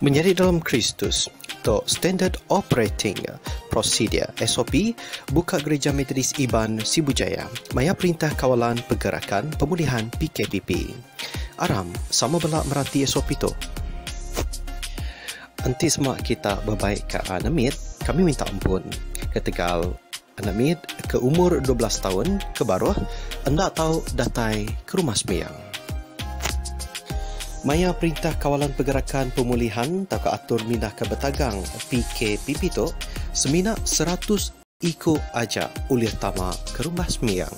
Menjadi dalam Kristus, to Standard Operating Procedure SOP, buka Gereja Metodis Iban Sibujaya, maya Perintah Kawalan Pergerakan Pemulihan PKPP. Aram, sama belak merati SOP tu. Anti semak kita berbaik ke Anamid, kami minta ampun. Ketegal Anamid ke umur 12 tahun ke bawah, anda tahu datai ke rumah sembahyang. Maya Perintah Kawalan Pergerakan Pemulihan tak atur mindah ke betagang PKPP tu semina 100 iko aja ulir tama ke rumah sembahyang.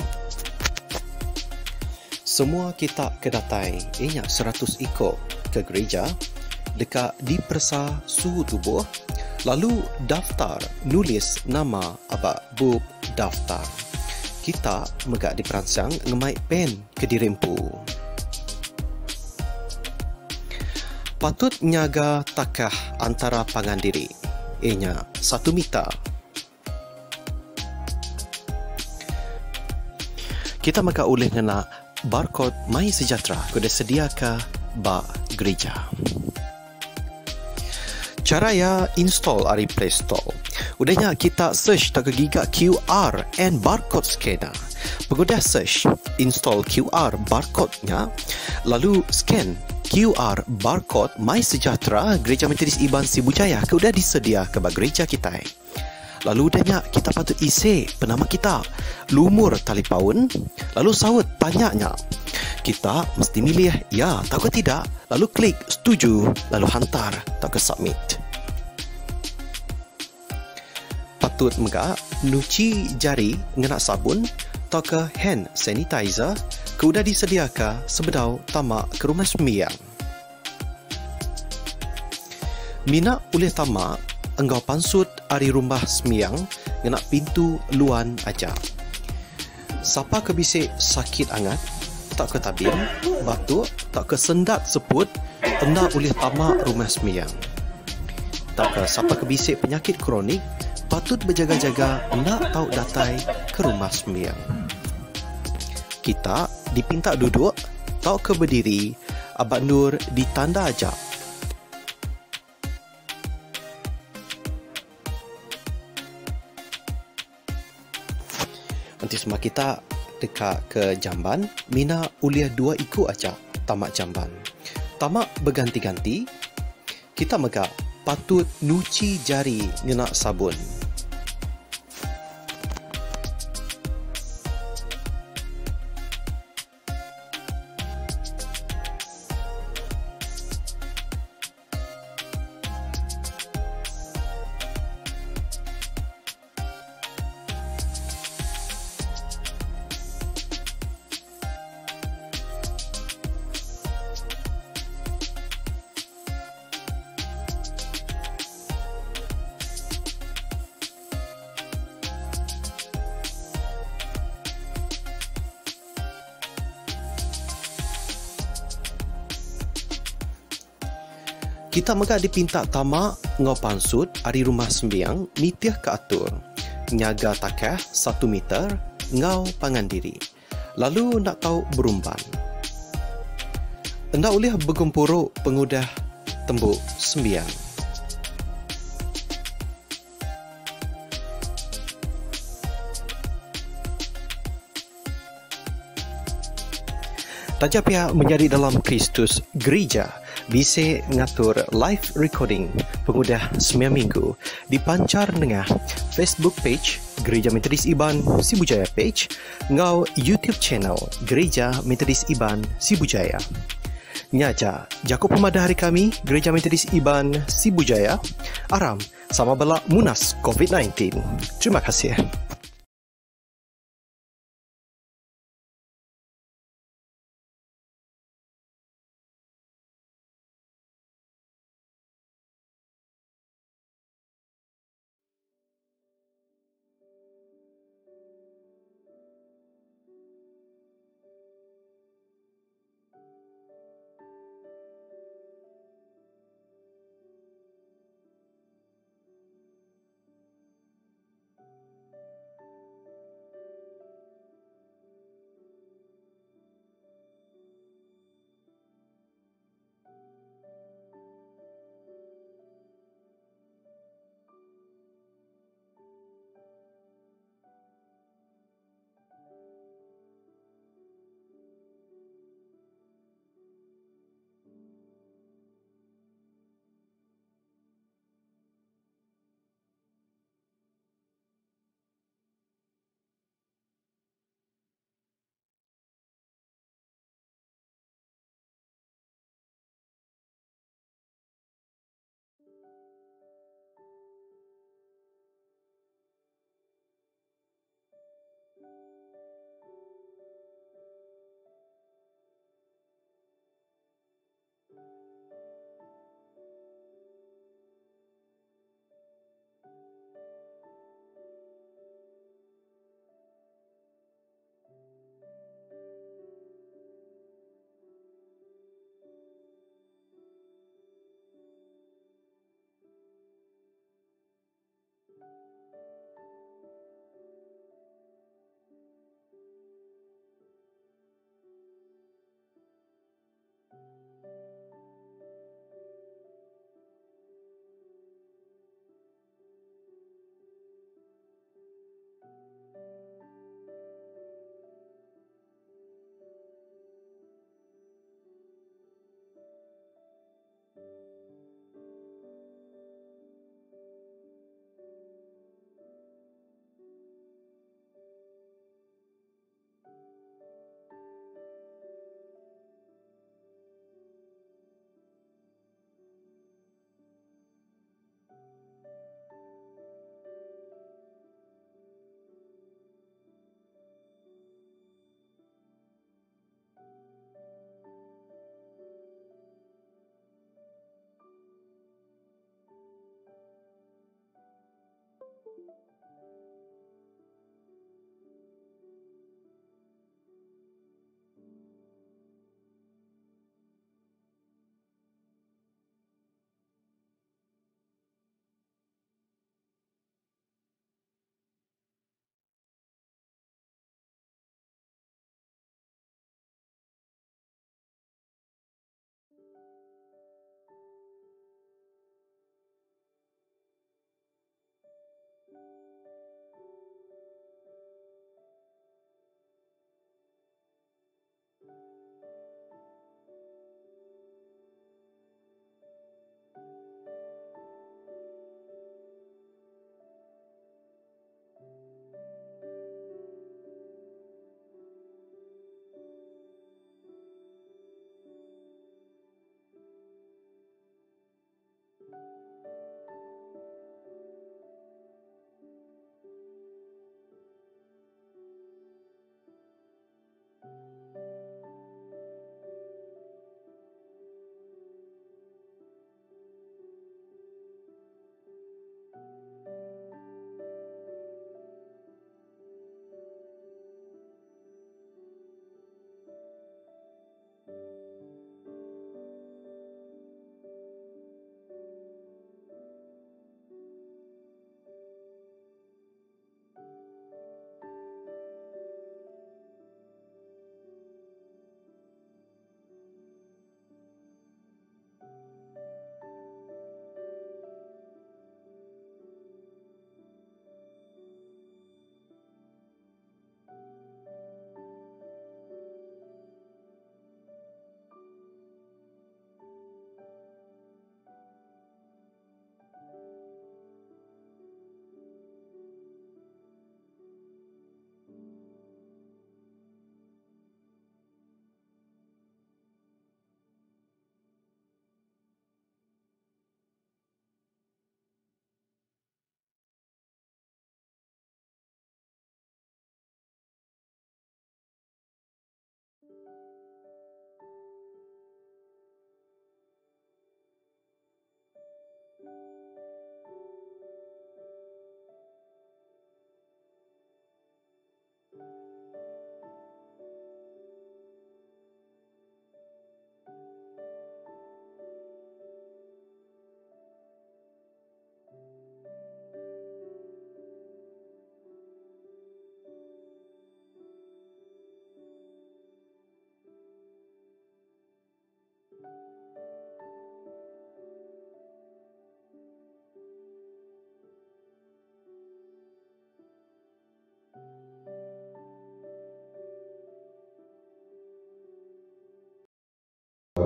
Semua kita kedatai ianya 100 iko ke gereja dekat dipersa suhu tubuh, lalu daftar nulis nama abak bub daftar. Kita megak diperansang ngemai pen ke dirempu. Patut nyaga takah antara pangan diri. Ianya 1 meter. Kita maka oleh ngena barcode My Sejahtera kuda sediaka ba gereja. Cara ya install dari Play Store. Udahnya kita search tak giga QR and barcode scanner. Pengguna search, install QR barcode-nya, lalu scan QR barcode My Sejahtera Gereja Metodis Iban Sibujaya ke udah disedia ke gereja kita. Lalu udahnya kita patut isi penama kita, lumur talipun, lalu sawut tanyanya. Kita mesti milih ya atau tidak, lalu klik setuju, lalu hantar atau ke submit. Patut megak nuci jari ngena sabun atau ke hand sanitizer ke udah disediakan sebedau tamak ke rumah sembahyang. Mina oleh tamak enggau pansut ari rumah sembahyang ngena pintu luan aja. Siapa ke bisik sakit angat, tak ke tabir, batuk, tak ke sendat seput, enda oleh tamak rumah sembahyang. Tak ke siapa ke bisik penyakit kronik, patut berjaga-jaga enda tahu datai ke rumah sembahyang. Kita dipinta duduk, tau ke berdiri, abad nur ditanda aja. Nanti semua kita dekat ke jamban, mina uliah 2 iku aja tamak jamban. Tamak berganti-ganti, kita megak patut nuci jari ngena sabun. Kita megak dipinta tamak ngau pansut ari rumah sembahyang mitiah ke atur. Nyaga takah 1 meter ngau pangan diri. Lalu nak tahu berumban. Anda boleh bergempuruk pengudah tembuk sembahyang. Tajap pihak menjadi dalam Kristus gereja bisa ngatur live recording pengudah sembilan minggu dipancar dengan Facebook page Gereja Metodis Iban Sibujaya page ngau YouTube channel Gereja Metodis Iban Sibujaya. Nyaja, jago pemada hari kami Gereja Metodis Iban Sibujaya. Aram, sama belak munas COVID-19. Terima kasih.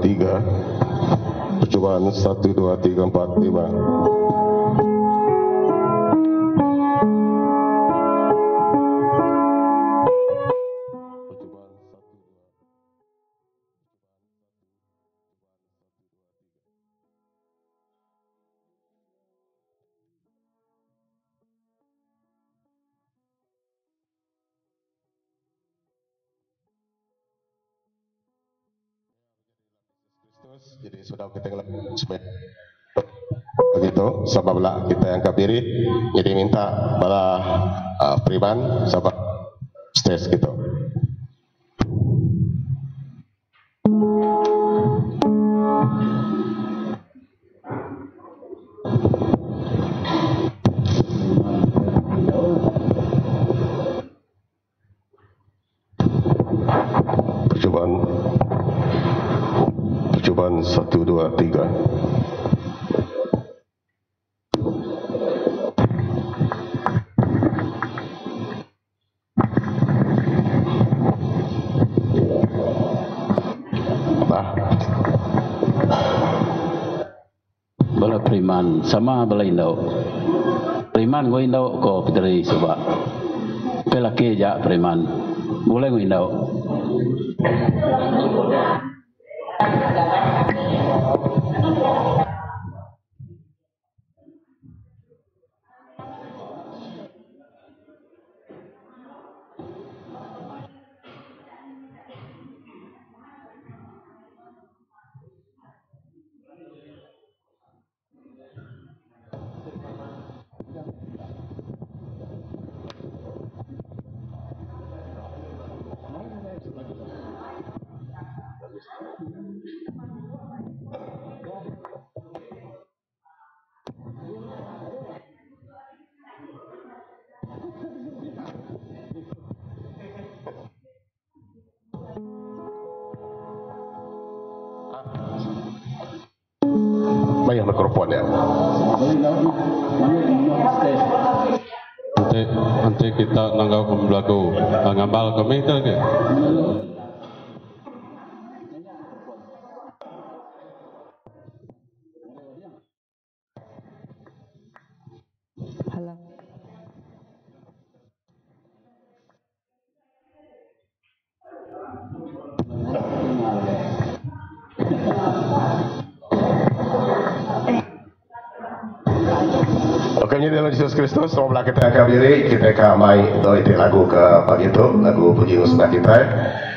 3. Percobaan 1, 2, 3, 4, 5. Jadi sudah kita supaya begitu sebablah kita yang diri, jadi minta pada Priman sahabat stage gitu. Percobaan 1, 2, 3. Bala Priman sama bala Indo. Priman go Indo ko piteri suba. Pelake ja Priman. Boleh go Indo. Banyak mikrofon ya. Nanti kita nanggau ke belaku ngambal kami itu ke. Oke, ini dalam Yesus Kristus, semoga kita akan diri, kita akan main itu lagu ke pagi itu, lagu puji musnah kita.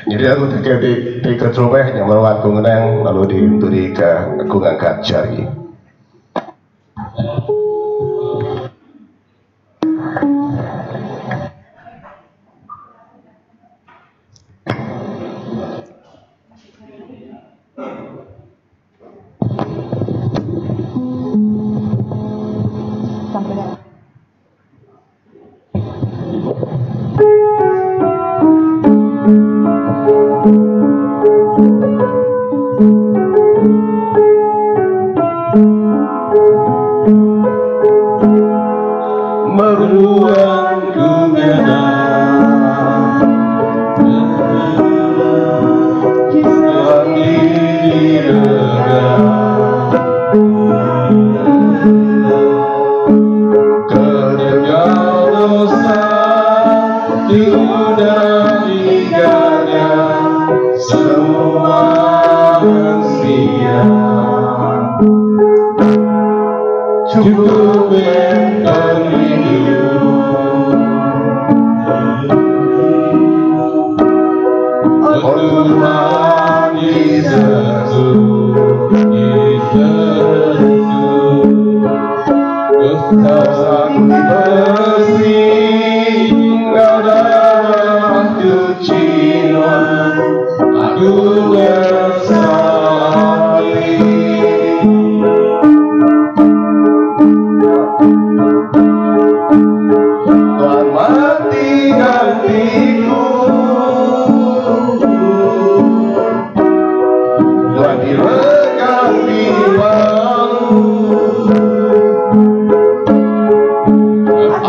Jadi lagu di ketrubeh yang meruat kungenang, lalu diinturi ke aku ngangkat jari.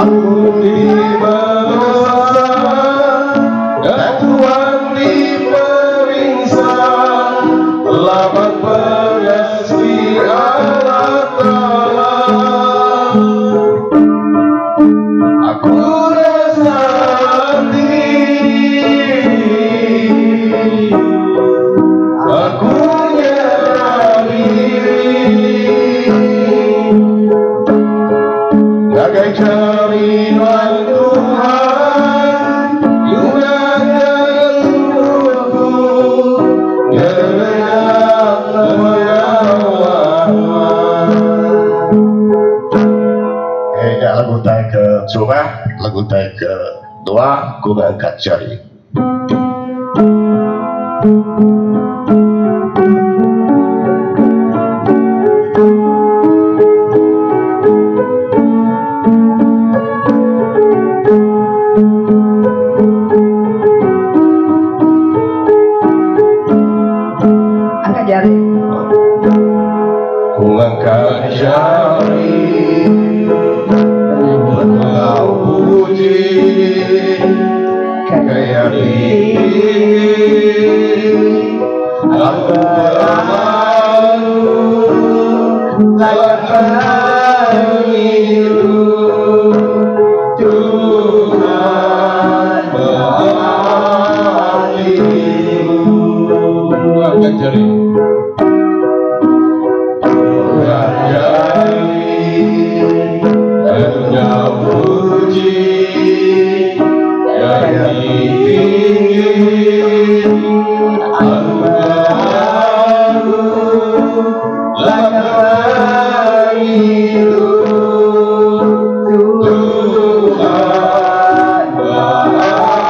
Aku lagu tag kedua, ku angkat jari. Angkat jari. Ku angkat jari, engkau puji, kaya tinggi, aku berlalu, lakukan hidup, Tuhan berhatimu. Angkat jari. Engkau puji, kaya tinggi, aku berlalu, lakukan hidup, Tuhan berhatimu.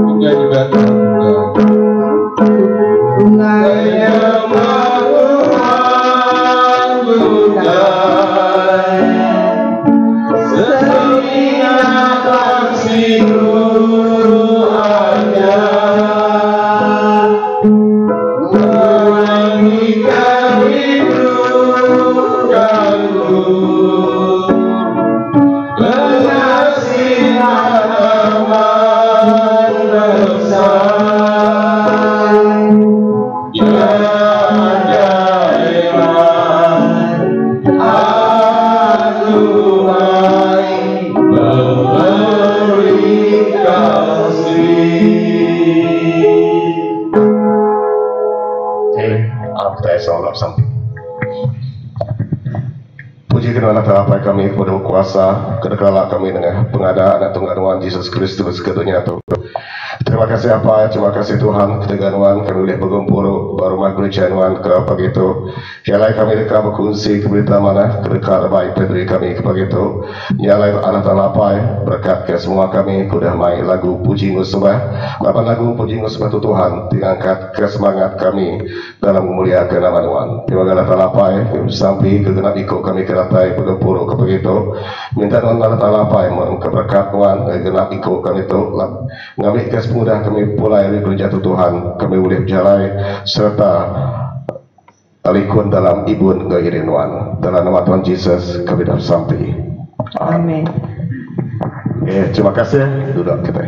Enggak juga apa kami kepada kuasa kedekala kami dengan pengadaan dan Tuhan Yesus Kristus ke dunia itu. Terima kasih apa, terima kasih Tuhan keteganuan kami boleh berkumpul rumah gereja Tuhan ke pagi itu. Nyalai kami dekat berkongsi keberita mana kedekat baik beri kami ke pagi itu. Nyalai anak talapai berkat ke semua kami kudah main lagu puji ngusbah. Lapan lagu puji ngusbah itu Tuhan diangkat ke semangat kami dalam memuliakan nama Tuhan. Terima kasih talapai sampai ke genap ikut kami keratai berkumpul ke pagi itu. Minta Tuhan talapai keberkat Tuhan genap ikut kami itu ngambil kes mudah kami pulai dari gereja Tuhan kami boleh berjalan serta alikun dalam ibun keirinduan dalam nama Tuhan Yesus kami dah sampai. Amin. Terima kasih. Duduk kita.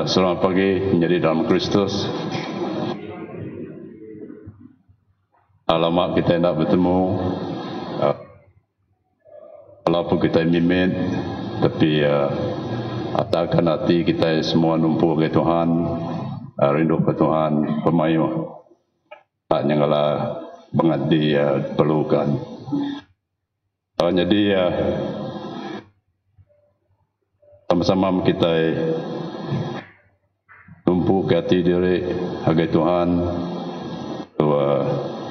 Selamat pagi menjadi dalam Kristus. Alamak kita tidak bertemu, walaupun kita mimin, tapi atakkan hati kita semua numpuk ke Tuhan, rindu ke Tuhan, pemayu. Tak nyangala banget diperlukan. Jadi sama-sama kita numpuk ke hati diri agai Tuhan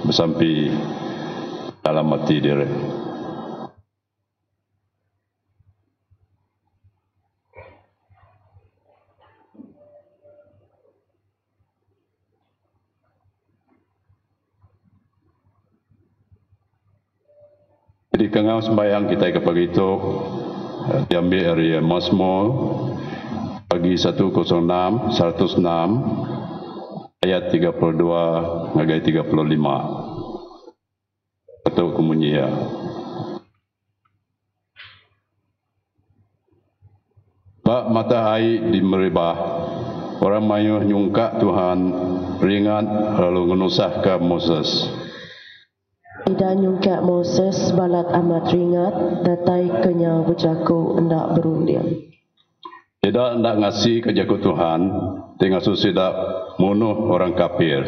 bersampi dalam hati diri. Jadi kengau sembahyang kita ke pagi itu diambil dari Mazmur pagi 106 ayat 32 hingga 35 atau kemunya. Bak mata air di meribah, orang mayuh nyungkak Tuhan ringat lalu ngenusah ke Moses. Tidak nyungkak Moses balat amat ringat, datai kenyang berjaku hendak berundian. Tidak hendak ngasih ke jaku Tuhan, tinggal susidak munuh orang kafir.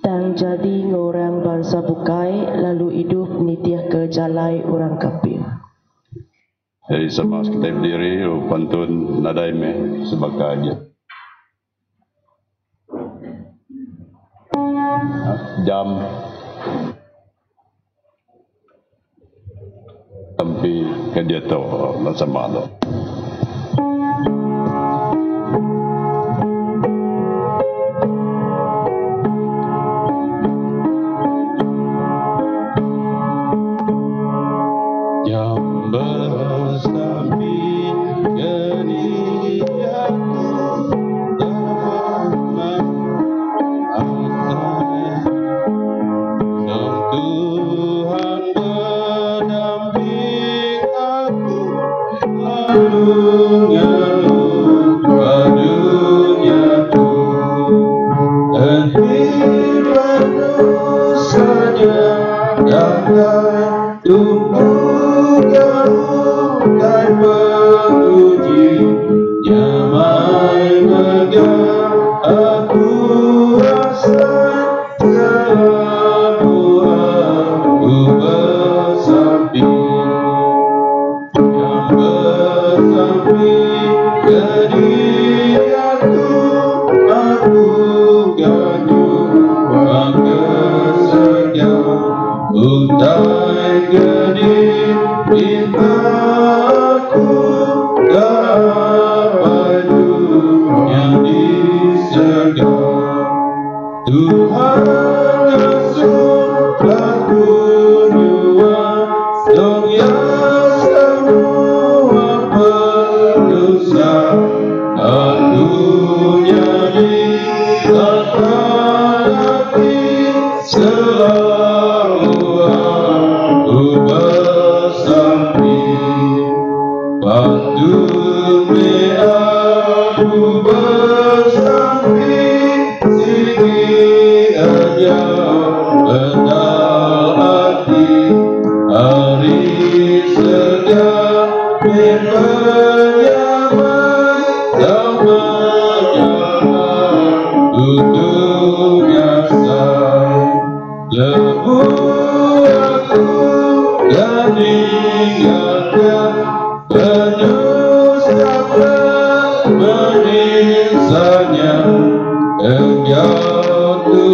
Dan jadi orang bangsa bukai, lalu hidup nitiah ke jalai orang kafir. Jadi sama kita berdiri, pantun nadai me sebagainya. Jam sampai ke dia tahu sama lo.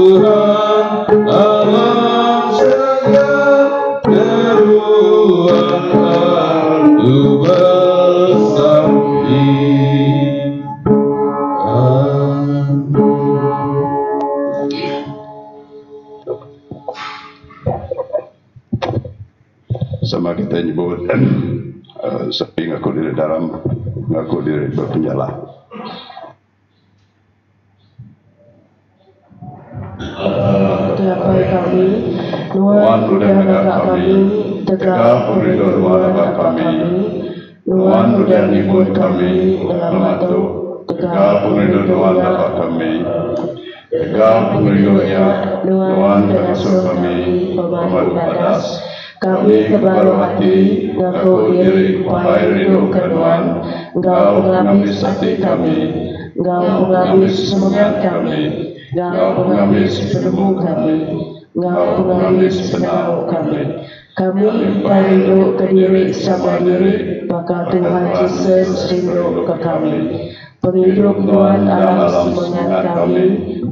Tuhan, ku bersama. sama kita nyebut sepi ngaku diri dalam, ngaku diri berpenjala. Tuhan kami, Nuan udah negak kami, tegak urido Nuan negak kami, Nuan udah nyebut kami, lama tu, tegak urido Nuan negak kami, tegak uridonya, Nuan mengasuh kami, pemadu badas, kami terbaru hati, ngaku diri, upaya rindu ke Nuan, Engkau penghabis hati kami, Engkau penghabis semangat kami, Engkau penghabis penemu kami, Engkau penghabis penau kami. Kami rindu ke diri sama diri, maka Tuhan Yesus rindu ke kami. Penghidup Tuhan alam semangat kami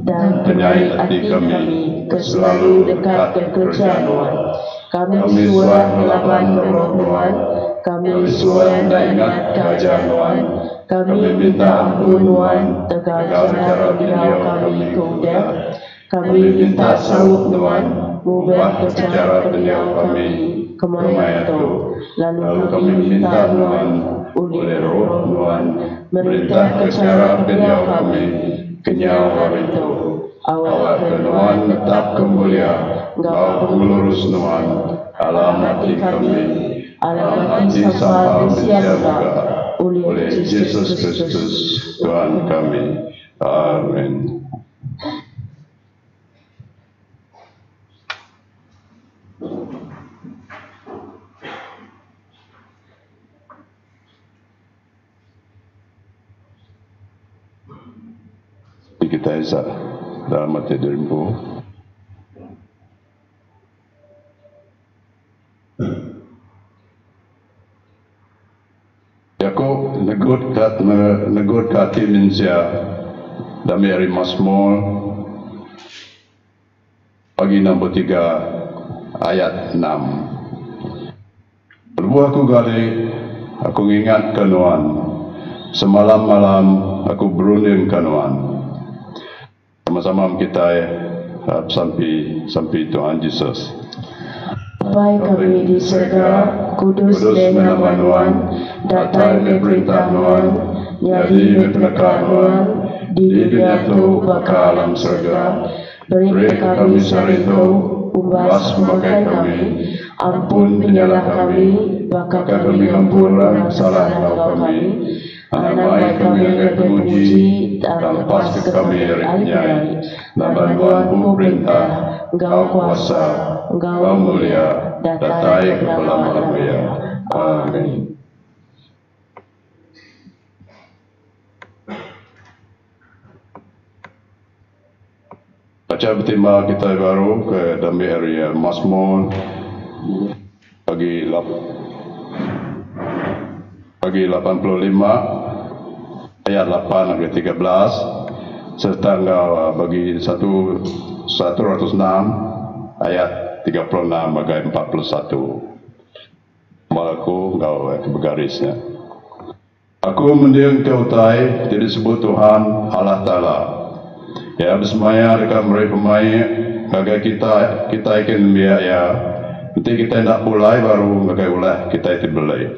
dan penyayang hati kami, keselalu dekat kerja Tuhan. Kami suara melawan roh Tuhan, kami suara ingat kerja Tuhan. Kami minta ampun Tuhan, tegak cara beliau kami kemudian. Kami minta sahut Tuhan, ubah cara beliau kami kemana itu. Lalu kami minta Tuhan, oleh roh Tuhan, merintah ke cara beliau kami, kenyawa itu. Awak ke Tuhan tetap kemulia, Engkau pengurus Tuhan, alamat kami, alamat sampai siapa. Oleh Yesus Kristus Tuhan kami. Amin. Kita isa dalam hati dirimu. Aku negut kati minsia dami hari Mazmur pagi nombor 3 ayat 6. Lepas aku gali, aku ingat kanuan. Semalam-malam aku berunding kanuan. Sama-sama kita sampai Tuhan Yesus. Baik kami di surga, kudus nama Tuhan, datang perintah Tuhan, jadi berpenekan Tuhan, di dunia itu bakal alam surga. Beri kami sehari itu, ubas memakai kami, ampun penyalah kami, bakal kami ampun orang salah kami. Anak baik kami akan memuji, dan lepas ke kami dari penyai, dan bantuanmu perintah, Engkau kuasa, Engkau mulia, datai kepala-lamanya. Amin. Baca bertima kita baru ke dalam area Mazmur pagi 85 ayat 8 sampai 13 serta bagi 106 ayat 36 bagai 41. Malaku engkau bergarisnya. Aku mendiang kau tai tidak sebut Tuhan Allah Ta'ala. Ya bersemaya dekat mereka pemain bagai kita ikan biaya. Nanti kita nak mulai baru bagai ulah kita itu belai.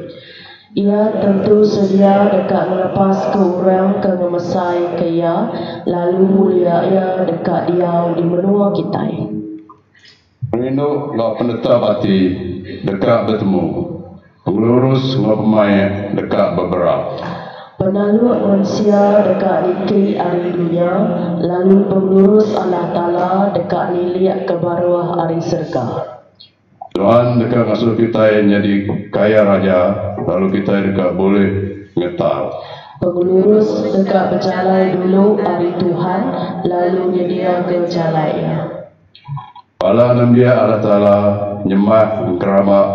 Ia tentu sedia dekat melepas ke orang ke memesai ke ia, lalu mulia ia dekat dia di menua kita. Rindu ngau penetap hati dekat bertemu, pengurus ngau pemain dekat berberak. Penalu manusia dekat niki hari dunia, lalu pengurus Allah Ta'ala dekat niliak ke baruah hari surga. Tuhan dekat ngasuh kita yang jadi kaya raja, lalu kita dekat boleh ngetar. Pengurus dekat berjalan dulu hari Tuhan, lalu nyedia ke jalannya. Pala nam dia Allah Ta'ala nyemat kerabat,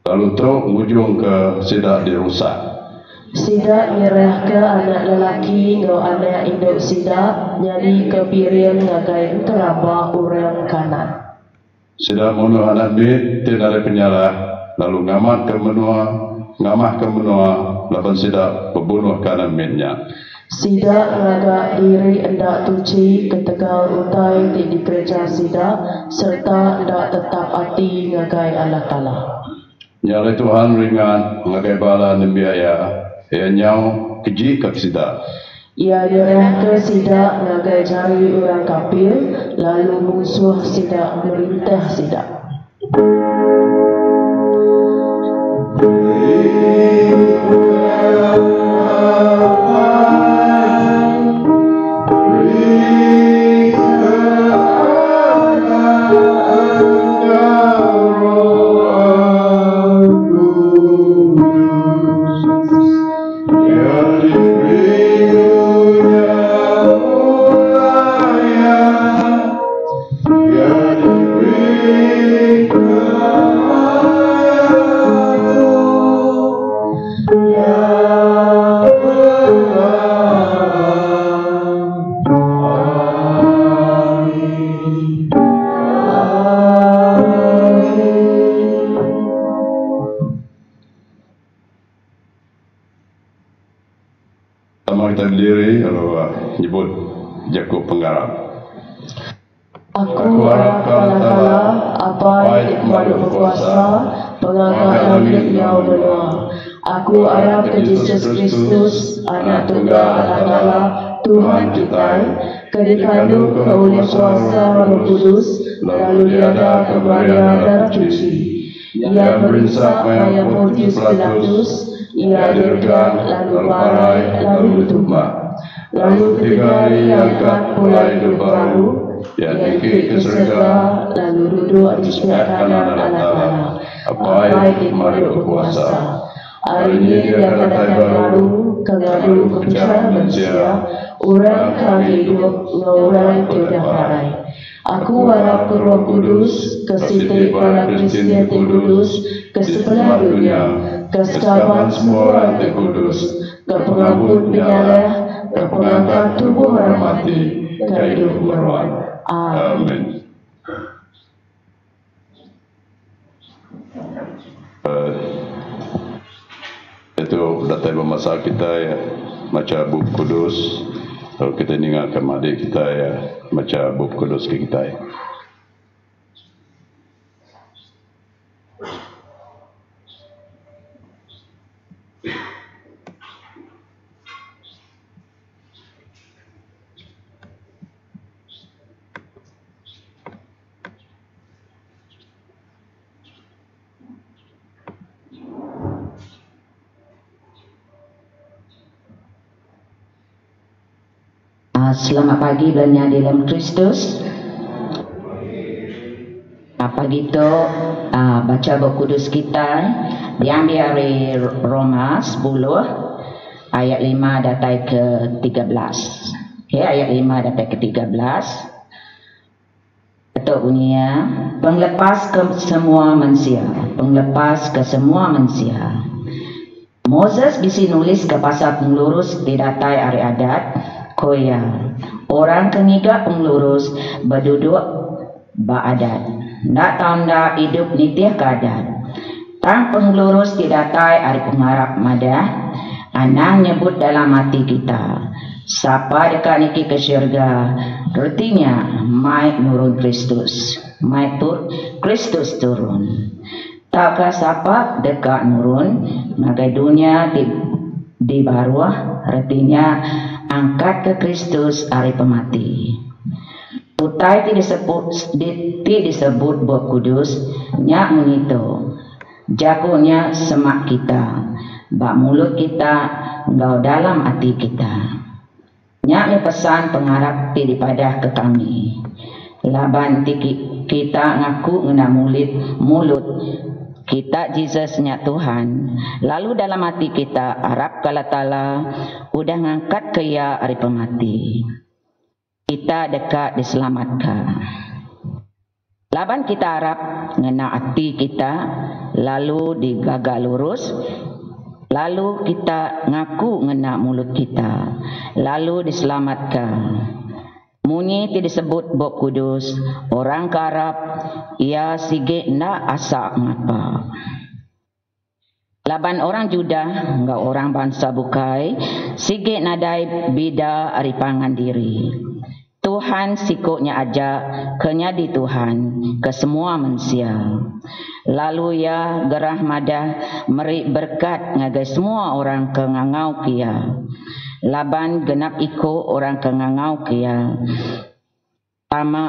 lalu teruk ujung ke sidak dirusak. Sidak nyerah ke anak lelaki ngau anak induk sidak, nyali ke piring ngagai terabak orang kanan. Sidak munuh anak bit, tidak ada penyalah, lalu ngamah ke menua, lapan sidak pembunuh kanan mitnya. Sida ngagak diri hendak tuci ketegal utai di gereja sida serta hendak tetap hati ngagai Allah Ta'ala. Nyalai Tuhan ringan ngagai bala nembiaya ia nyau keji kak sida. Ia direh ke sida ngagai jari orang kafir lalu musuh sida merintah sida. Sama kita berdiri lalu nyebut Jakub penggarap. Aku harap Allah apa yang maha berkuasa pengangkat langit yang benar. Aku harap ke Yesus Kristus anak tunggal Allah Ta'ala Tuhan kita dikandung oleh kuasa Roh Kudus lalu diada kemarian darah suci. Ia berinsaf mayat Pontius Pilatus. Ia dirgan lalu parai lalu ditumbak. Lalu ketiga hari diangkat mulai hidup baru. Ia naik ke surga lalu duduk di sebelah kanan Allah Ta'ala. Apa yang maha berkuasa. Hari ini dia akan datang baru kengadu keputusan manusia. Orang kami hidup orang tiada harai. Aku harap ke Roh Kudus, ke setiap para Kristian Kudus, ke sebelah dunia, ke sekawan semua orang Kudus, ke pengampun penyalah, ke pengangkat tubuh orang mati, ke hidup merawat. Amin. Itu datang masa kita ya, macam bub kudus. Kalau kita ingatkan adik kita ya, macam bub kudus ke kita ya. Selamat pagi belanja dalam Kristus. Apa gitu baca buku kudus kita diambil dari Roma 10 ayat 5 datai ke 13. Okay, ayat 5 datai ke 13. Itu bunyinya, penglepas ke semua manusia, penglepas ke semua manusia. Moses bisa nulis ke pasal penglurus di datai hari adat. Koya, orang ketiga penglurus berduduk beradat. Nak tanda hidup nitih keadat. Tang penglurus didatai hari pengarap madah. Anang nyebut dalam hati kita. Siapa dekat niki ke syurga? Artinya, mai nurun Kristus. Mai Kristus turun. Takkah siapa dekat nurun? Maka dunia di bawah. Artinya, angkat ke Kristus hari pemati. Utai disebut buat kudus, nyak mengitu. Jagonya semak kita, bak mulut kita, engkau dalam hati kita. Nyak pesan pengarap daripada ke kami. Laban kita ngaku ngena mulut. Kita Yesusnya Tuhan. Lalu dalam hati kita harap Allah Ta'ala udah ngangkat ke ya hari pemati. Kita dekat diselamatkan. Laban kita harap ngena hati kita. Lalu digagal lurus. Lalu kita ngaku ngena mulut kita. Lalu diselamatkan. Munyi tidak disebut Bob Kudus. Orang karap ia sige na asa ngapa. Laban orang Judah, ngau orang bangsa bukai, sige nadai bida aripangan diri. Tuhan sikuknya ajak kenyadi Tuhan ke semua manusia. Lalu ya gerah madah meri berkat ngagai semua orang ke ngangau kia. Laban genap iko orang ke ngangau kia. Pama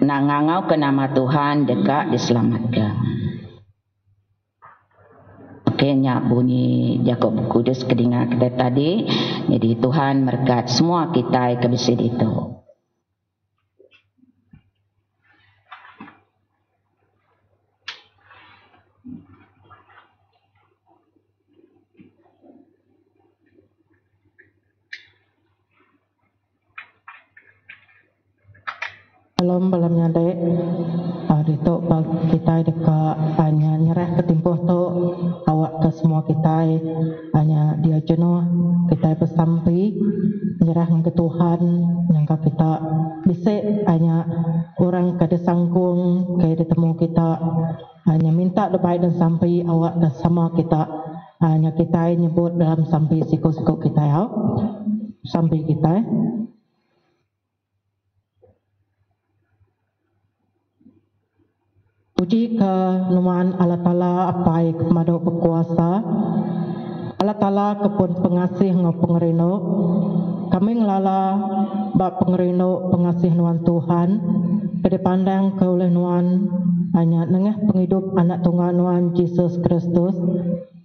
nangangau ke nama Tuhan dekat diselamatkan. Kayaknya bunyi Jakob Kudus kedengar kita tadi. Jadi Tuhan berkat semua kita ke besi itu. Belum nyadek itu kita dekat hanya nyerah ke timpuh tu awak ke semua kita hanya dia jenuh kita bersampai nyerah ke Tuhan yang kita bisa hanya orang kada sanggung kayak ditemu kita hanya minta lebih dan sampai awak dan sama kita hanya kita nyebut dalam sampai siku-siku kita ya sampai kita puji ke nuan Allah Ta'ala apai kepada berkuasa Allah Ta'ala kepun pengasih ngau pengerino kami ngelala bak pengerino pengasih nuan Tuhan kedipandang ke oleh nuan hanya nengah penghidup anak tunggal nuan Yesus Kristus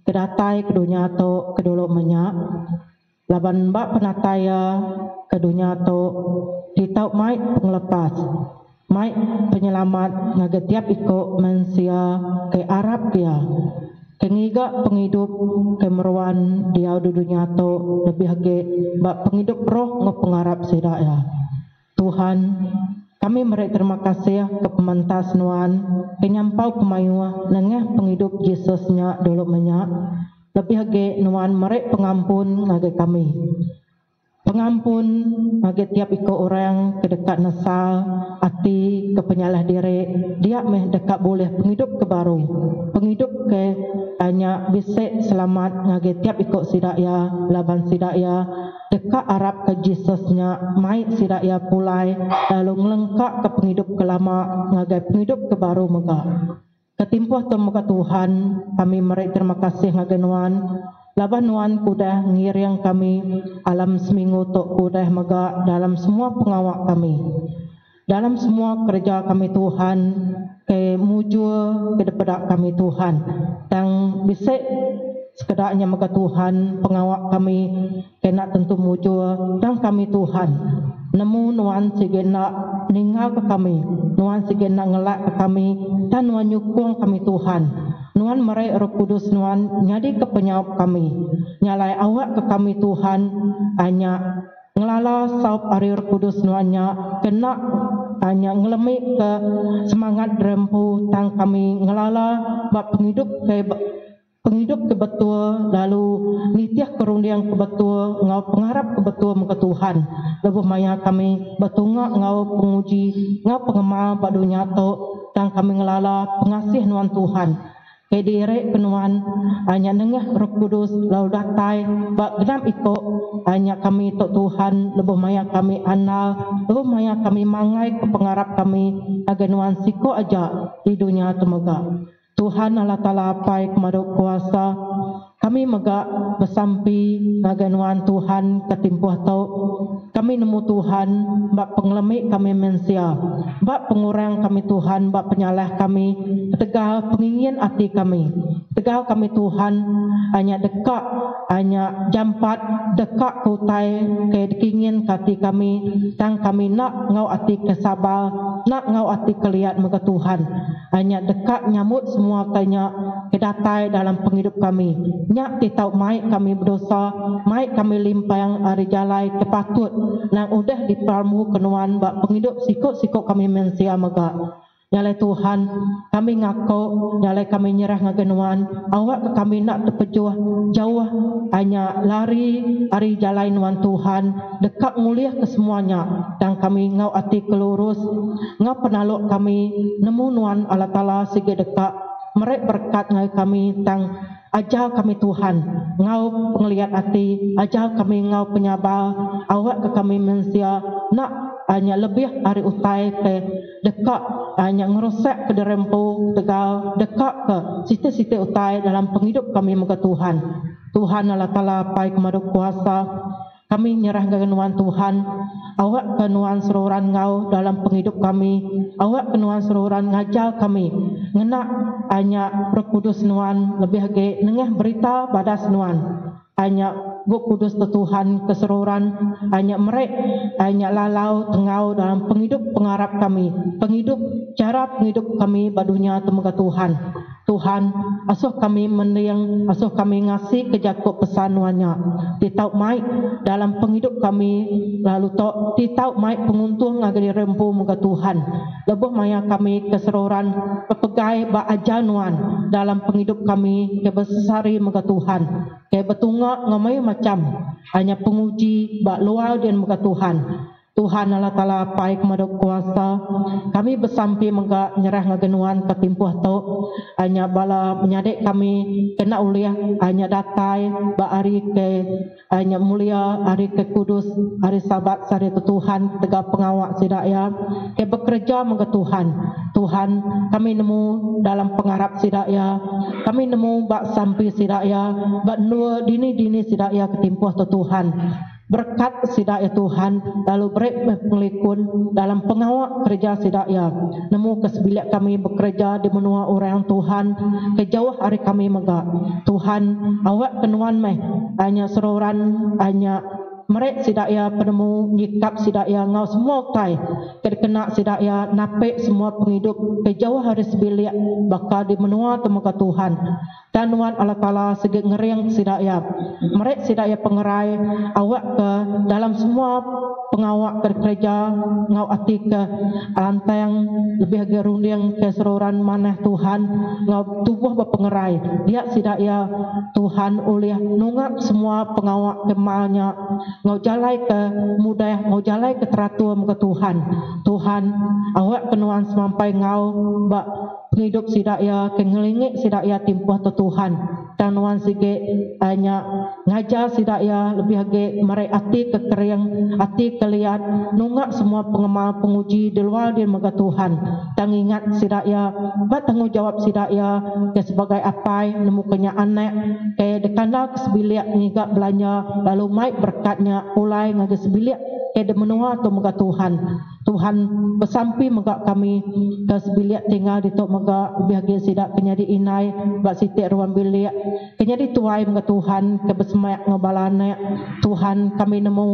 kedatai ke dunia to kedulu menyak laban bak penataya ke dunia to ditau mai penglepas mai penyelamat ngagetiap iko manusia ke Arab dia kengiga penghidup ke meruan dia di dunia to lebih hage bak penghidup roh ngo pengarap sedak ya Tuhan kami merek terima kasih ke pemantas nuan penyampau pemayuah nengah penghidup Yesusnya dulu menyak lebih hage nuan merek pengampun ngage kami pengampun bagi tiap iko orang kedekat nesal hati ke penyalah diri dia meh dekat boleh penghidup ke baru penghidup ke hanya bisa selamat ngagi tiap iko sidaya laban sidaya dekat Arab ke Yesusnya mai sidaya pulai lalu ngelengkak ke penghidup ke lama ngagi penghidup ke baru mega ketimpuh tu muka Tuhan kami merek terima kasih ngagi nuan laban nuan kudah ngiring kami alam seminggu tok kudah mega dalam semua pengawak kami dalam semua kerja kami Tuhan ke mujur ke depan kami Tuhan dan bisa sekedaknya mega Tuhan pengawak kami kena tentu mujur dan kami Tuhan nemu nuan sigena ninggal ke kami nuan sigena ngelak ke kami dan nuan nyukung kami Tuhan nuan merai Roh Kudus nuan nyadi ke penyaup kami nyalai awak ke kami Tuhan hanya ngelala saup ari Roh Kudus nuannya kena hanya ngelemi ke semangat rempu tang kami ngelala bab penghidup ke betul lalu nitiah kerundiang ke betul ngau pengharap ke betul muka Tuhan lebih maya kami betunga ngau penguji ngau pengemal pada dunia to tang kami ngelala pengasih nuan Tuhan kedire penuan hanya nengah Roh Kudus lalu datai bak genap iko hanya kami tok Tuhan lebih maya kami anal lebih maya kami mangai ke pengarap kami agar nuan siko aja di dunia temega Tuhan Allah Ta'ala apai kepada kuasa kami mega bersampi agar nuan Tuhan ketimpuh tau kami nemu Tuhan bak pengelemik kami mensia bak pengurang kami Tuhan bak penyalah kami tegal pengingin hati kami tegal kami Tuhan hanya dekat hanya jampat dekat kutai ke kingin hati kami dan kami nak ngau hati kesabar nak ngau hati keliat muka Tuhan hanya dekat nyamut semua tanya kedatai dalam penghidup kami nyak kita mai kami berdosa mai kami limpang hari jalai kepatut nang udah diparmu kenuan bak penghidup sikuk-sikuk kami mensia mega nyalai Tuhan kami ngaku nyalai kami nyerah ngagenuan awak ke kami nak terpejuh jauh hanya lari hari jalai nuan Tuhan dekat mulia ke semuanya dan kami ngau hati kelurus ngau penaluk kami nemu nuan Allah Ta'ala sige dekat merek berkat ngai kami tang Ajar kami Tuhan, Ngau penglihat hati, ajar kami Ngau penyabar, awak ke kami manusia, nak hanya lebih hari utai ke dekat, hanya ngerosak ke derempu, tegal, dekat ke siti-siti utai dalam penghidup kami muka Tuhan. Tuhan Allah Ta'ala pai kemadu kuasa, kami nyerah kenuan Tuhan, awak kenuan seruran Ngau dalam penghidup kami, awak kenuan seruran ngajar kami, ngenak hanya Roh Kudus nuan lebih lagi nengah berita badas nuan, hanya Roh Kudus Tuhan keseruran, hanya merek, hanya lalau tengau dalam penghidup pengharap kami, penghidup cara penghidup kami badunya temuka Tuhan. Tuhan, asuh kami mendiang, asuh kami ngasih kejakup pesanuannya. Titau mai dalam penghidup kami, lalu titau mai penguntung ngagari rempu muka Tuhan. Lebuh maya kami keseruran, pepegai ba ajanuan dalam penghidup kami, kebesari muka Tuhan. Ke betungak ngamai macam, hanya penguji ba luar dan muka Tuhan. Tuhan Allah Ta'ala pai kemadu kuasa, kami bersampai mengga nyerah ngagenuan ketimpuh tu, hanya bala menyadek kami kena uliah, hanya datai ba hari ke hanya mulia, hari ke kudus, hari sabat, hari ke Tuhan, tegak pengawak sidaya, ke bekerja mengga Tuhan. Tuhan, kami nemu dalam pengharap sidaya, kami nemu bak sampai sidaya, bak nur dini-dini sidaya ketimpuh tu Tuhan. Berkat sidaya Tuhan, lalu break pengelikun dalam pengawak kerja sidaya. Nemu kesebiliak kami bekerja di menua orang Tuhan, kejauh hari kami megak. Tuhan, awak kenuan meh, hanya seruran, hanya merek sidaya penemu nyikap sidaya Ngau semua tai kena sidaya napek semua penghidup kejauh hari sebiliak bakal di menua temuka Tuhan. Dan Tuhan Allah Ta'ala segi ngeriang sidaya merek sidaya pengerai awak ke dalam semua pengawak kerja Ngau ati ke lantang lebih gerundiang keseruran maneh Tuhan Ngau tubuh berpengerai dia sidaya Tuhan uliah nungak semua pengawak kemalnya Ngau jalai ke mudah, ngau jalai ke teratur muka Tuhan. Tuhan, awak kenuan semampai Ngau bak penghidup sidaya, kengelingik sidaya timpuh tu Tuhan. Dan nuan sige hanya ngajar sidaya lebih lagi merek hati kekeriang, hati keliat, nungak semua pengemal penguji di luar din muka Tuhan. Dan ingat sidaya, bak tanggungjawab sidaya ke sebagai apai, nemu kenya anak, ke dekanda kesebiliak ngigak belanja, lalu maik berkatnya ulai ngaga sebiliak ke de menua tu muka Tuhan. Tuhan bersampi muka kami ke sebiliak tinggal di tok muka lebih lagi sidak kenyadi inai bak sitik ruang biliak kenyadi tuai muka Tuhan ke bersemayak ngebalane Tuhan kami nemu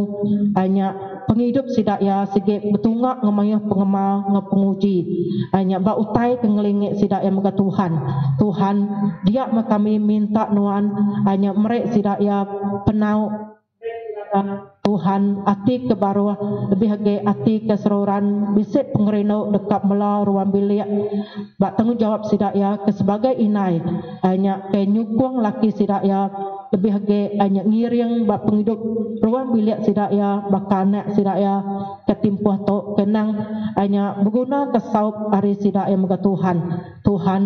hanya penghidup sidak ya sige betungak ngemayuh pengemal ngepenguji hanya bak utai kengelingik sidak ya muka Tuhan. Tuhan dia kami minta nuan hanya merek sidak ya penau Tuhan hati kebaru lebih lagi hati keseruran bisik pengerino dekat mela ruang bilik bak tanggungjawab sidak ya ke sebagai inai hanya ke nyukung laki sidak ya lebih lagi hanya ngiring bak penghidup ruang bilik sidak ya bak kanak sidak ya ketimpuh tu kenang hanya berguna kesaup hari sidak ya muka Tuhan. Tuhan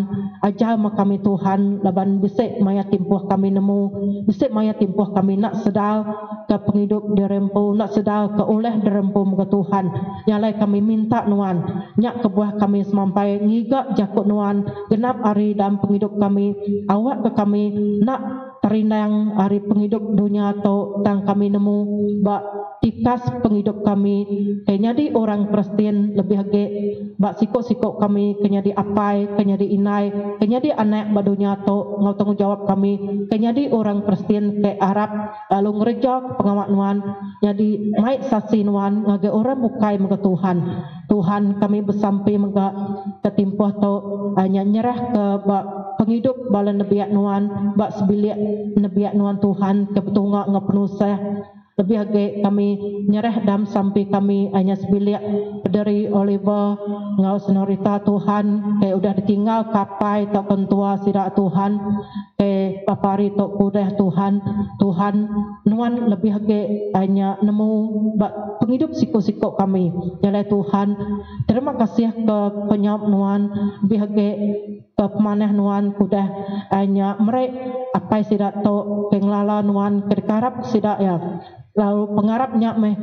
ajar kami Tuhan laban bisik maya timpuh kami nemu bisik maya timpuh kami nak sedar ke penghidup derempu nak sedar ke oleh derempu muka Tuhan nyalai kami minta nuan nyak kebuah kami semampai ngigak jakut nuan genap hari dalam penghidup kami awak ke kami nak terindang hari penghidup dunia atau tang kami nemu bak tikas penghidup kami kenyadi orang Kristen lebih lagi bak sikok-sikok kami kenyadi apai kenyadi inai kenyadi anak badunya atau ngau tanggungjawab kami kenyadi orang Kristen ke Arab lalu ngerejak pengawak nuan jadi maik sasi nuan ngage orang bukai muka Tuhan. Tuhan kami bersampai muka ketimpuh tu hanya nyerah ke bak penghidup bala nebiak nuan bak sebiliak nebiak nuan Tuhan ke petungak ngepenusah lebih lagi kami nyerah dam sampai kami hanya sebiliak dari Oliver ngau senorita Tuhan ke udah ditinggal kapai tak kentua sidak Tuhan ke papari tok kudah Tuhan. Tuhan nuan lebih lagi hanya nemu bak penghidup siku-siku kami nyalai Tuhan. Terima kasih ke penyawab nuan lebih lagi ke pemanah nuan kudah hanya mereka apa sidak to penglala nuan kerkarap sidak ya lalu pengarapnya meh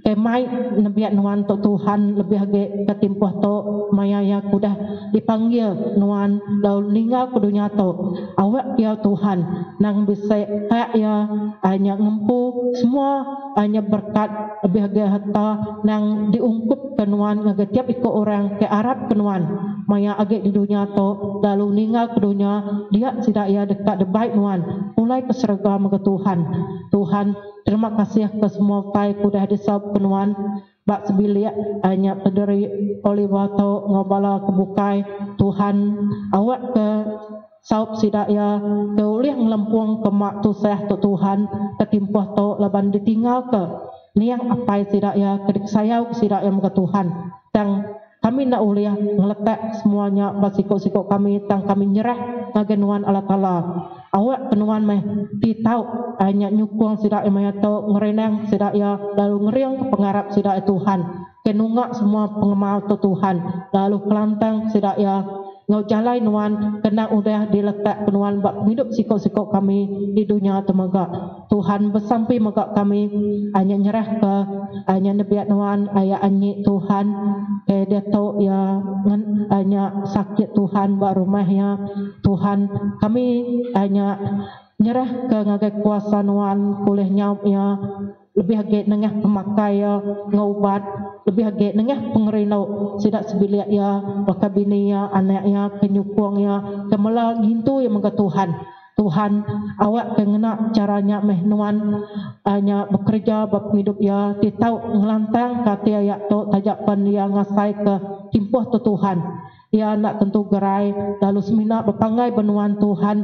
kemai nebiat nuan to Tuhan lebih age ketimpuh to maya ya kudah dipanggil nuan lalu ninggal kudunya to awak ya Tuhan nang bisa kayak ya hanya ngempu semua hanya berkat lebih age harta nang diungkup ke nuan ngage tiap ikut orang ke Arab ke nuan maya age di dunia to lalu ninggal kudunya dia sidak ya dekat debaik nuan mulai keseragam ke Tuhan terima kasih ke semua tai kudah disab penuan bak sebilik hanya pederi oleh wato ngobala kebukai Tuhan awak ke saup sidak ya ke ulih ngelempung ke mak tu seh tu Tuhan ketimpuh to laban ditinggal ke niang apai sidak ya kedik sayau sidak yang ke Tuhan tang kami nak ulih ngeletak semuanya basiko-siko kami tang kami nyerah ngagenuan Allah Ta'ala awak penuan meh titau hanya nyukung sidak emaya to ngerenang sidak ya lalu ngeriang ke pengarap sidak Tuhan kenungak semua pengemal to Tuhan lalu kelantang sidak ya ngau jalai nuan kena udah diletak penuan bak hidup siko-siko kami di dunia tenaga Tuhan bersampai megak kami hanya nyerah ke hanya nebiat nuan ayah anyi Tuhan ke dia tahu ya hanya sakit Tuhan bak rumahnya Tuhan kami hanya nyerah ke ngagai kuasa nuan kulih nyaup ya lebih agak nengah pemakai ya ngaubat lebih agak nengah pengerino sidak sebilik ya bakabini ya anaknya kenyukung ya kemela gintu yang mengga Tuhan awak kena caranya meh nuan hanya bekerja bab hidup ya titau ngelantang kata ya to tajakan dia ngasai ke timpuh tu Tuhan ya nak tentu gerai lalu semina berpangai benuan Tuhan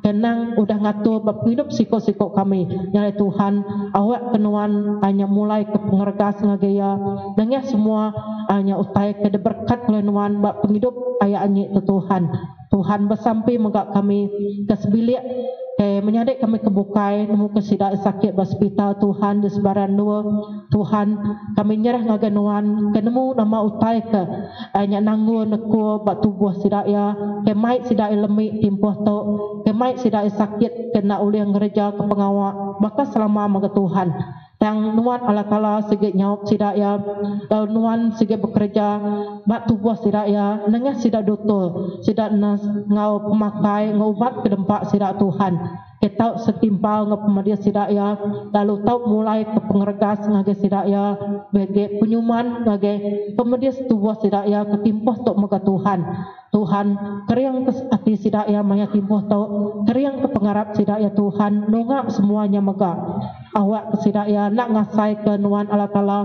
kenang udah ngatur bab hidup siko-siko kami ya Tuhan awak kenuan hanya mulai ke pengergas ngagaya dengan semua hanya utai ke berkat kenuan bab hidup ayah anyi Tuhan bersampai megak kami ke sebilik ke menyadik kami kebukai nemu kesidak sakit hospital Tuhan di sebaran dua Tuhan kami nyerah ngaganuan kenemu nama utai ke hanya nanggu neku bak tubuh sidak ya ke mai sidak lemik timpuh to ke mai sidak sakit kena ulih ngereja ke pengawak maka selama maga Tuhan tang nuan Allah Ta'ala segi nyawab sidak ya lalu nuan segi bekerja bak tubuh sidak ya nengah sidak dutul sidak ngau pemakai ngaubat ke dempak sidak Tuhan kita setimpal ngau pemadia sidak ya lalu tau mulai ke pengergas ngage sidak ya bagi penyuman ngage pemadia tubuh sidak ya ketimpuh tok muka Tuhan keriang ke hati sidak ya maya timpuh tok keriang ke pengarap sidak ya Tuhan nungak semuanya mega awak sidak ya nak ngasai ke nuan Allah Ta'ala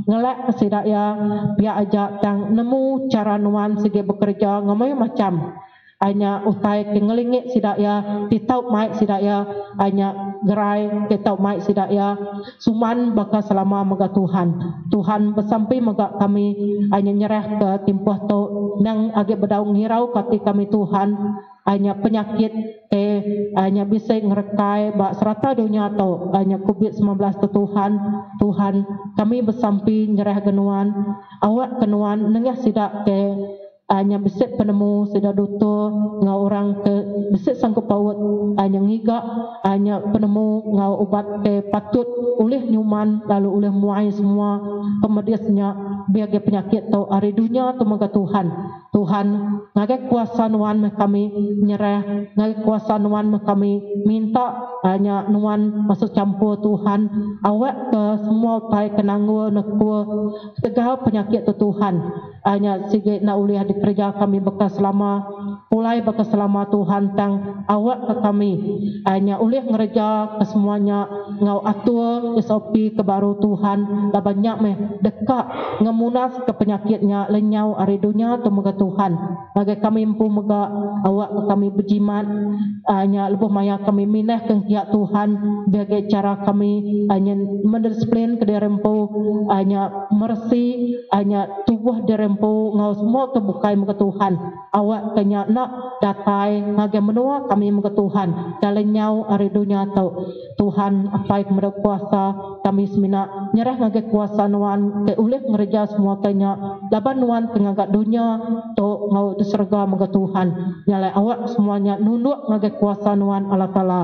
ngelak sidak ya biar aja tang nemu cara nuan segi bekerja ngamai macam hanya utai ke ngelingit sidak ya titau mai sidak ya hanya gerai titau mai sidak ya suman baka selama mega Tuhan bersampai mega kami hanya nyerah ke timpuh to nang agak berdaung hirau kati kami Tuhan hanya penyakit hanya bisa ngerekai bak serata dunia to hanya COVID-19 to Tuhan kami bersampai nyerah genuan awak kenuan nengah sidak ke hanya bisik penemu sidak duto ngau orang ke bisik sanggup paut hanya ngigak hanya penemu ngau ubat ke patut ulih nyuman lalu ulih muai semua pemediasnya biar penyakit tau hari dunia tu mega Tuhan ngagai kuasa nuan kami nyerah ngagai kuasa nuan kami minta hanya nuan masuk campur Tuhan awak ke semua tai kenanggu neku segala penyakit tu Tuhan hanya sige na ulih di kerja kami bekas selama mulai bekas selama Tuhan tang awak ke kami hanya ulih ngereja ke semuanya ngau atur SOP ke baru Tuhan dah banyak meh dekat ngemunas ke penyakitnya lenyau hari dunia tu mega Tuhan bagi kami empu mega awak ke kami berjimat hanya lebih maya kami minah ke pihak Tuhan bagi cara kami hanya mendisiplin ke derempu hanya mersi hanya tubuh derempu ngau semua kebukai mega Tuhan awak kenya nak datai ngage menua kami mega Tuhan dalenyau hari dunia tau Tuhan apa yang mereka kuasa kami semina nyerah ngage kuasa nuan ke ulih ngereja semua kenya laban nuan pengagak dunia to to ngau diserga mega Tuhan nyalai awak semuanya nunduk ngagai kuasa nuan Allah Ta'ala.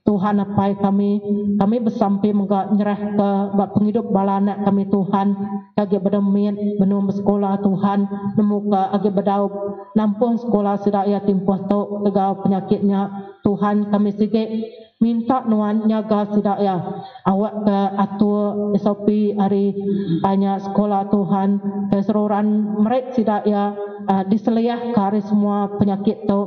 Tuhan apai kami bersampai mega nyerah ke bak penghidup bala anak kami Tuhan agi berdemin benum sekolah Tuhan nemu ke agi berdaup nampung sekolah sedaya timpuh to tegau penyakitnya Tuhan kami sige minta nuan nyaga sidaya awak ke atur SOP hari banyak sekolah Tuhan keseluruhan mereka sidaya diseliah ke hari semua penyakit tu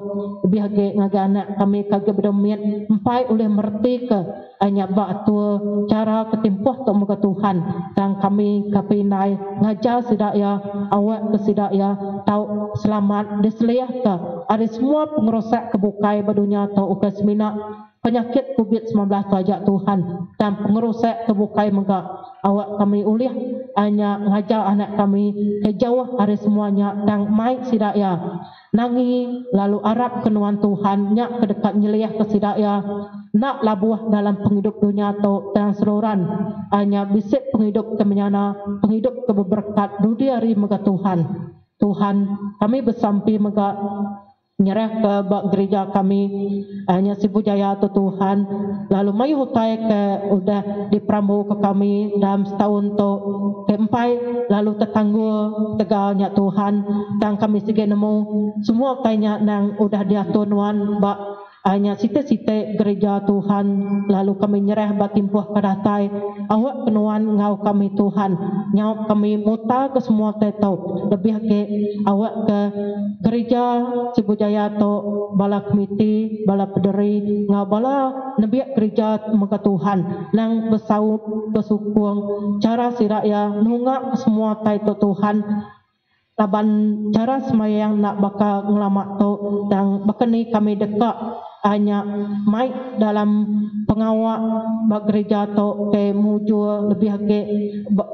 lebih lagi ngaga anak kami kagak berdemin empai oleh merti ke hanya batu cara ketimpuh tu muka Tuhan dan kami kapinai ngajar sidaya awak ke sidaya tahu selamat diseliah ke hari semua pengerosak kebukai berdunia tu ukas mina penyakit COVID-19 ajak Tuhan dan pengerosak kebukai mega awak kami ulih hanya ngajar anak kami ke jauh hari semuanya dan mai sidaya nangi lalu arab kenuan Tuhan nyak kedekat nyeliah ke sidaya nak labuh dalam penghidup dunia atau dan seluruhan hanya bisik penghidup kemenyana penghidup keberkat dunia hari mega Tuhan kami bersampai mega nyerah ke bak gereja kami hanya Sibu Jaya tu Tuhan lalu mai hutai ke udah diperambu ke kami dalam setahun tu keempai lalu tertangguh tegalnya Tuhan dan kami sige nemu semua kainya nang udah diatur nuan bak hanya site-site gereja Tuhan lalu kami nyerah bak timpuh kadatai awak kenuan ngau kami Tuhan nyau kami muta ke semua tetau lebih ke awak ke gereja Sibu Jaya to bala komiti bala pederi ngau bala nebiak gereja maka Tuhan nang besau besukung cara siraya nunga semua tai to Tuhan taban cara semayang nak bakal ngelamak tu dan bakal ni kami dekat hanya mai dalam pengawak bak gereja tu ke muju lebih ke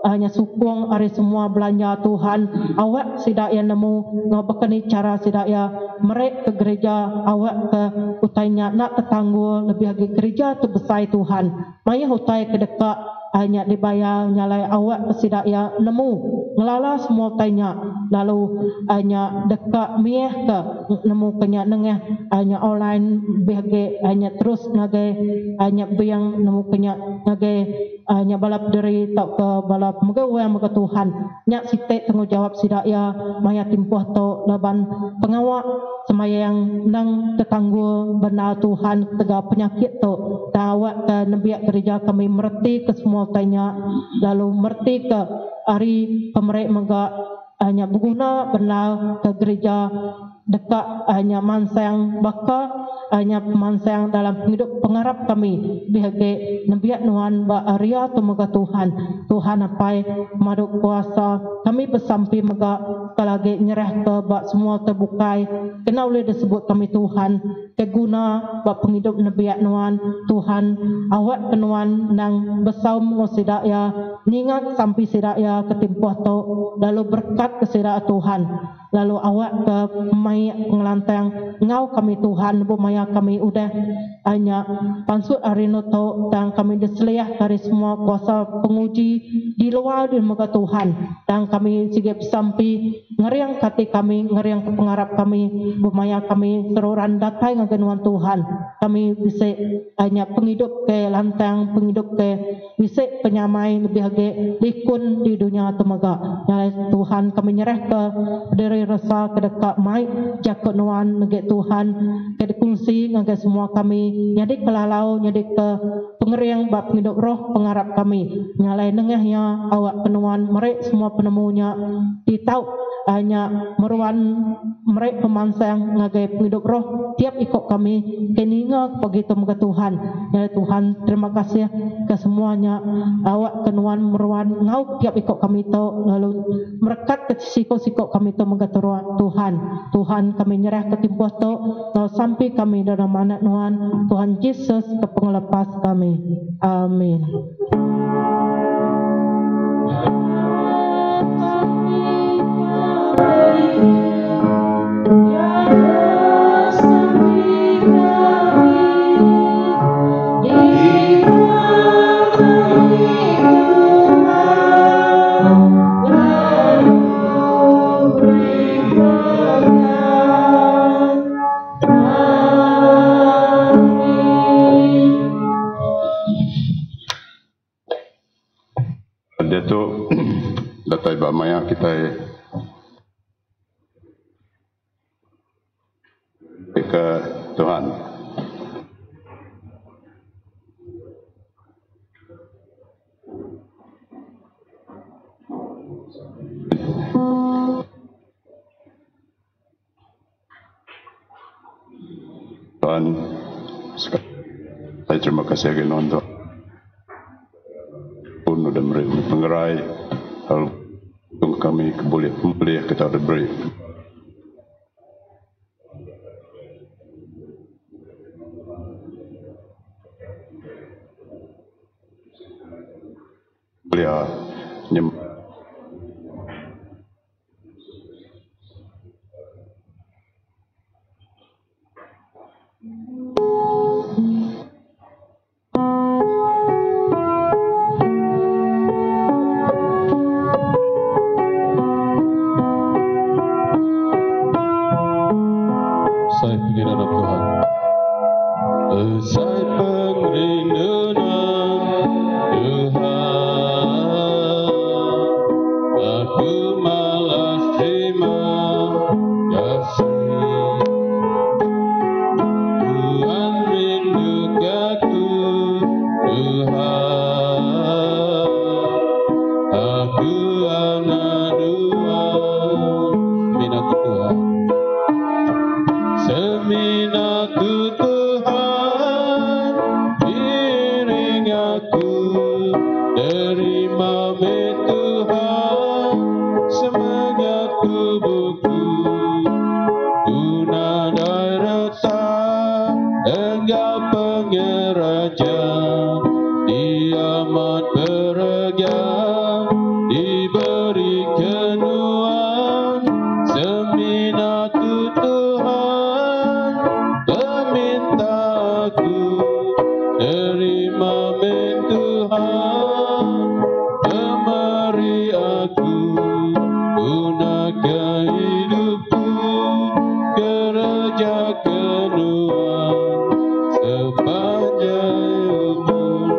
hanya sukung hari semua belanja Tuhan awak sidaya nemu ngau bakal ni cara sidaya merek ke gereja awak ke utainya nak tetangguh lebih ke gereja tu besar Tuhan mai hutai ke dekat hanya dibayar nyalai awak kesidaya nemu ngelala semua tanya lalu hanya dekat mieh ke nemu kenya nengah hanya online BHG hanya terus ngagai hanya biang nemu kenya ngagai hanya balap dari tak ke balap megawai mega Tuhan nyak site tanggungjawab sidaya maya timpuh to laban pengawak semayang nang tetangguh benar Tuhan tegak penyakit tu awak ke nebiak gereja kami merti ke semua tanya lalu merti ke hari pemerek mega hanya berguna benar ke gereja dekat hanya mansang baka hanya mansang dalam hidup pengharap kami bihage nebiak nuan ba area tu mega Tuhan apai maduk kuasa kami bersampai mega kalage nyerah ke ba semua terbukai kena boleh disebut kami Tuhan keguna ba penghidup nebiak nuan Tuhan awak kenuan nang besaum ngosidaya ningat sampai sidaya ketimpuh tu lalu berkat kesira Tuhan lalu awak ke mai ngelantang ngau kami Tuhan bu maya kami udah hanya pansut arino to dan kami diseliah dari semua kuasa penguji di luar di muka Tuhan dan kami sigap sampai ngeriang kati kami ngeriang ke pengharap kami bu maya kami teruran datai ngagenuan Tuhan kami bisa hanya penghidup ke lantang penghidup ke bisa penyamai lebih lagi likun di dunia temaga ya Tuhan kami nyerah ke dari rasa kedekat mai jakut nuan nege Tuhan ke dikungsi ngagai semua kami nyadik kelalau nyadik ke pengeriang bab penghidup roh pengharap kami nyalai nengahnya awak penuan merek semua penemunya ditau hanya meruan merek pemansang ngagai penghidup roh tiap ikut kami keninga begitu muka Tuhan ya Tuhan terima kasih ke semuanya awak kenuan meruan ngau tiap ikut kami tu lalu merekat ke siko-siko kami tu muka Tuhan kami nyerah ke timpuh tu lalu sampai kami dalam anak Tuhan Tuhan Yesus ke penglepas kami amin. Bring tai ba maya kita ke Tuhan. Tuhan, saya terima kasih Ginoon untuk pun sudah memberi pengerai untuk kami boleh kita beri. Beliau Saya pengiran Tuhan. Saya pengiran Tuhan. Aku malas terima kasih. Tuhan rindukanku Tuhan. Aku anak Tuhan. Minatku Tuhan. Seminatku Tuhan, iring aku, terima Tuhan, semangat tubuhku, guna darata, Engkau pengeraja, diamat berega, diberi kenuan, seminatku Tuhan, meminta aku, terima Tuhan, temari aku, gunakan hidupku, kerja kenuan, sepanjang umurku.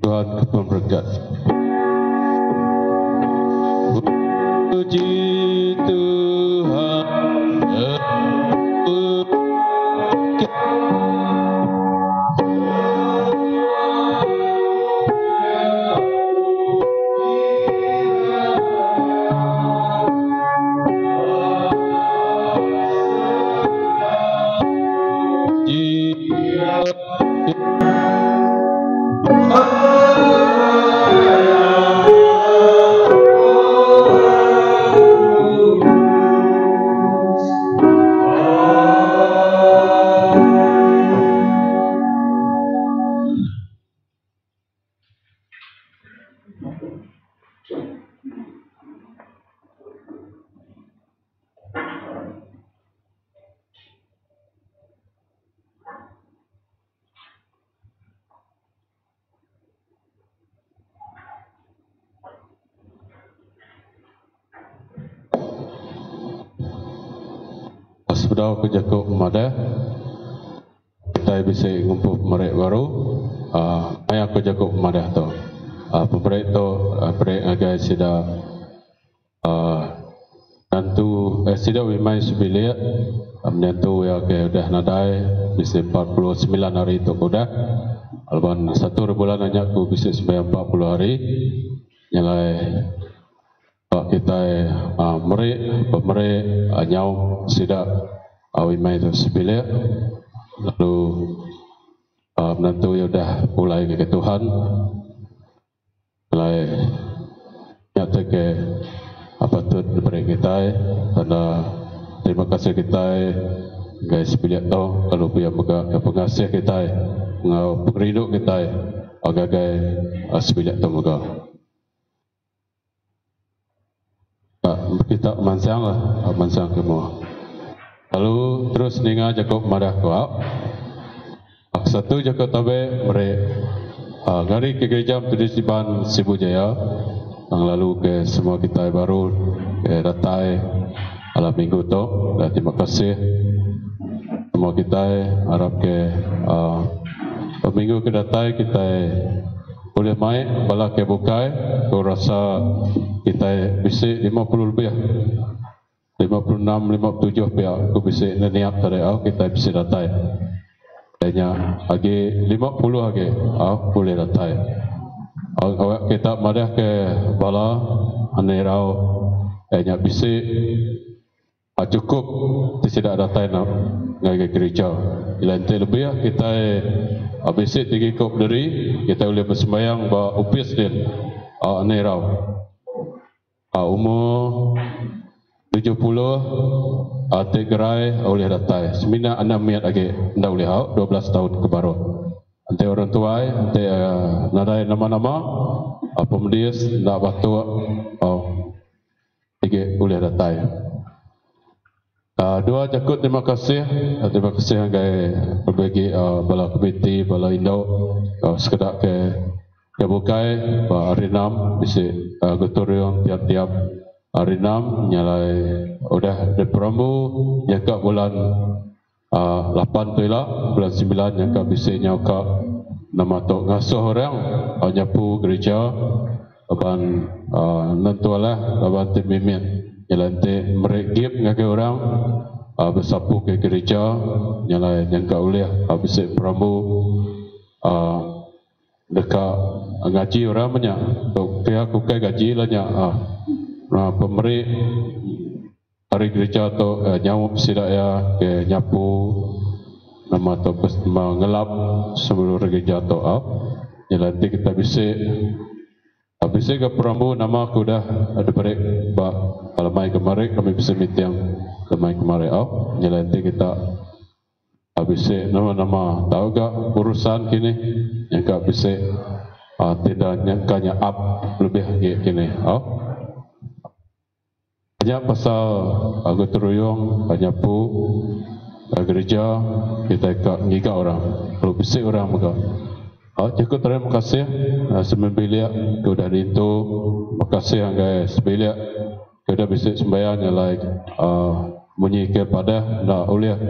Tuhan memberkati. Puji Tuhan. Sudah aku jago mada, kita bisa ngumpul mereka baru. Ayah aku jago mada tu. Pemerintah tu, mereka agak sudah nantu sudah wimai sebilik, menantu ya ke udah nadai bisa 49 hari itu udah. Alban 1 bulan aja aku bisa sampai 40 hari. Nyalai kita mereka nyau sudah wimai itu sebilik. Lalu menantu ya udah mulai ke Tuhan. Mulai nyata ke apa tu diberi kita, karena terima kasih kita guys pilih tahu kalau punya pengasih kita, pengrindu kita, agak pilih tahu juga. Kita mansang lah, mansang semua. Lalu terus ninga jago madah kau. Satu jago tabe ngari ke gereja Pedisipan Sibujaya. Yang lalu ke semua kita baru ke datai ala minggu tu. Dan terima kasih semua kita harap ke minggu ke datai kita boleh main bala ke bukai. Aku rasa kita bisa 50 lebih 56, 57 pihak aku bisa niat dari kita bisa datai. Hanya lagi 50 lagi boleh datai. Awak kita madah ke bala anerau hanya bisa cukup tidak datai nak ngaji gereja. Lantai lebih kita bisa tinggi kop dari kita boleh bersembahyang ba upis din anerau umur 70 gerai oleh datai. Semina anak miat lagi ndak boleh 12 tahun ke baru. Ante orang tua ante nadai nama-nama apa mendias ndak batu tiga boleh datai. Dua jakut terima kasih anggai berbagi bala komiti bala indau sekedar ke bukai hari 6 bisa gutorion tiap-tiap hari 6 nyalai udah diperambu nyaka bulan 8 tu lah bulan 9 nyaka bisa nyaka nama tok ngasuh orang nyapu gereja aban nentualah aban tim mimin nyalante meregip ngagai orang bersapu ke gereja nyalai nyangka oleh bisa perambu dekat ngaji orang banyak tok pihak kukai gaji lah nyak pemberi hari gereja atau nyawa sidak ya ke nyapu nama atau mengelap seluruh gereja atau yang nanti kita bisa ke perambu nama aku dah ada beri kalau mai kemarin kami bisa meeting mai kemarin yang nanti kita bisa nama tahu gak urusan kini yang gak bisa tidak nyangkanya up lebih kini banyak pasal anggota royong banyak pu gereja kita ngiga orang kalau bisa orang muka cukup terima kasih sembilia sudah itu makasih anggai sembilia sudah bisa sembahyang like bunyi kepada nak oleh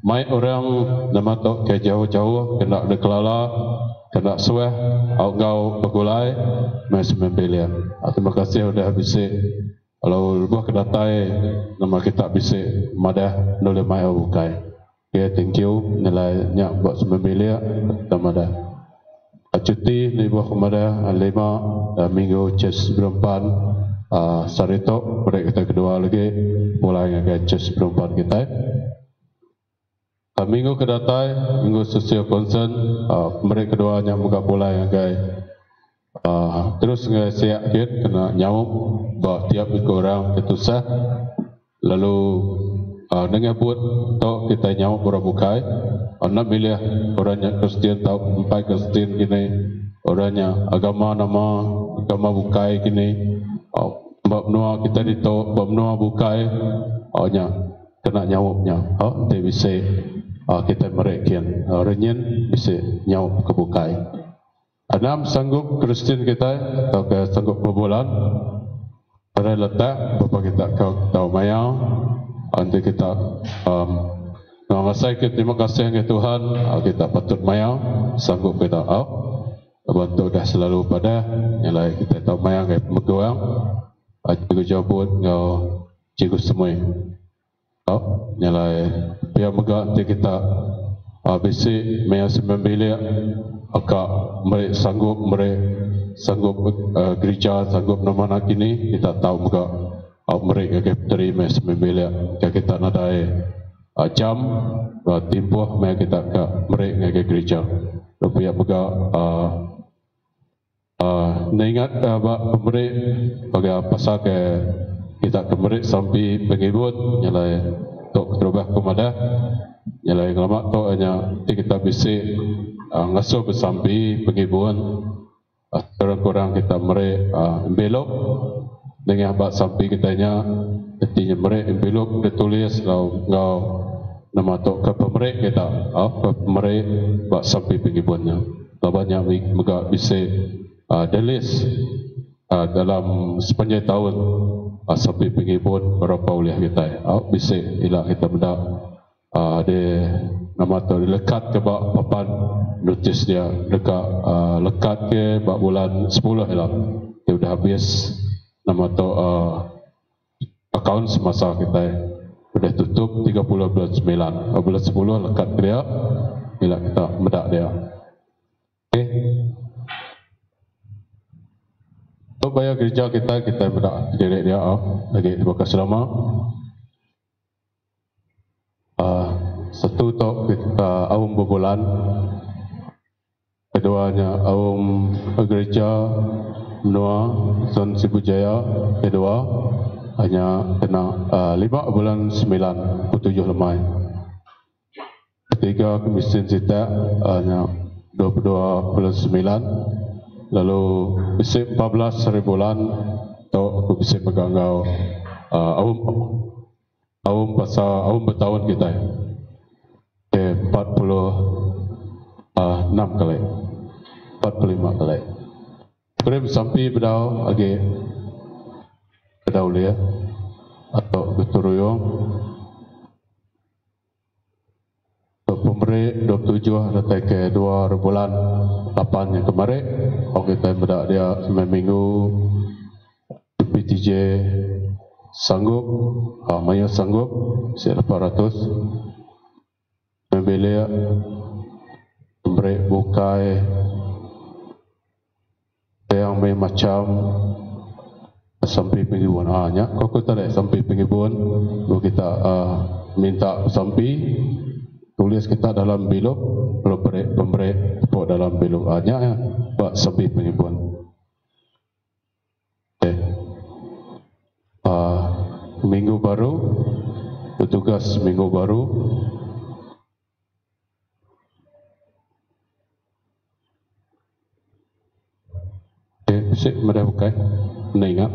mai orang nama tok ke jauh-jauh kena deklala kena suah ngau begulai mai sembilia terima kasih sudah bisa. Kalau buah kedatai nama kita bisa madah boleh mai bukai. Okay, thank you nilai nyak buat sembilia tamada. Cuti ni buah kemada 5 minggu ces berempat sarito break kita kedua lagi mulai dengan ces berempat kita. Minggu kedatai minggu social concern break kedua nyak buka mulai dengan terus nggak siap kena nyamuk bawa tiap orang ketusah lalu dengan buat tau kita nyamuk pura bukai anak milih orangnya Kristen tahu empat Kristen kini orangnya agama bukai kini bab noa kita dito bab noa bukai nya kena nyamuknya dia bisa kita merekian orangnya bisa nyamuk ke bukai. Enam sanggup Kristen kita atau ke sanggup berbulan pada letak bapa kita kau tahu mayau nanti kita mengasai terima kasih ke Tuhan kita patut mayau sanggup kita bantu dah selalu pada yang lain kita tahu mayau ke meguang cikgu jawabut ngau cikgu semua yang lain biar megak nanti kita bisi mayau sembilia akak mereka sanggup gereja sanggup nama nak ini kita tahu juga mereka ke terima sembilan kita nadai jam timbuh mereka kita ke mereka ke gereja lebih juga ingat pemberi bagi pasal ke kita ke mereka sampai pengibut nyalai tok terubah kemada nyalai lama tok hanya kita bisa ngasuh bersampai pengibuan kurang-kurang kita mereka belok dengan abad sampai kitanya ketinya mereka belok ditulis ngau nama tok ke pemerek kita ke pemerek bak sampai pengibuannya banyak mereka bisa delis dalam sepanjang tahun sampai pengibun berapa uliah kita. Bisa ilah kita benda ada nama tu lekat ke bak papan notis dia dekat lekat ke bak bulan 10 ilah. Dia sudah habis nama tu akaun semasa kita sudah tutup 30 bulan 9. Bulan 10 lekat dia ilah kita bedak dia. Okey. Untuk bayar gereja kita bedak direct dia lagi terima kasih lama. Satu untuk kita awam berbulan, keduanya awam gereja menua Zon Sibujaya, kedua hanya kena 5 bulan 9 7 lemai. Ketiga kemisin sita hanya 22 bulan 9. Lalu bisa 14 hari bulan atau aku bisa pegang kau awam pasal awam bertahun kita 46 kali 45 kali kemudian sampai bedau lagi bedau dia atau beturuyong pemberi 27 datang ke 2 bulan 8 yang kemarin kita bedak dia seminggu PTJ sanggup Maya sanggup 800 membeli pemberi bukai yang macam sampai pengibun nya kau tak sampai pengibun kita minta sampai tulis kita dalam bilog pemberi tepuk dalam bilog nya buat sampai pengibun. Minggu baru bertugas minggu baru bisa mereka bukai ingat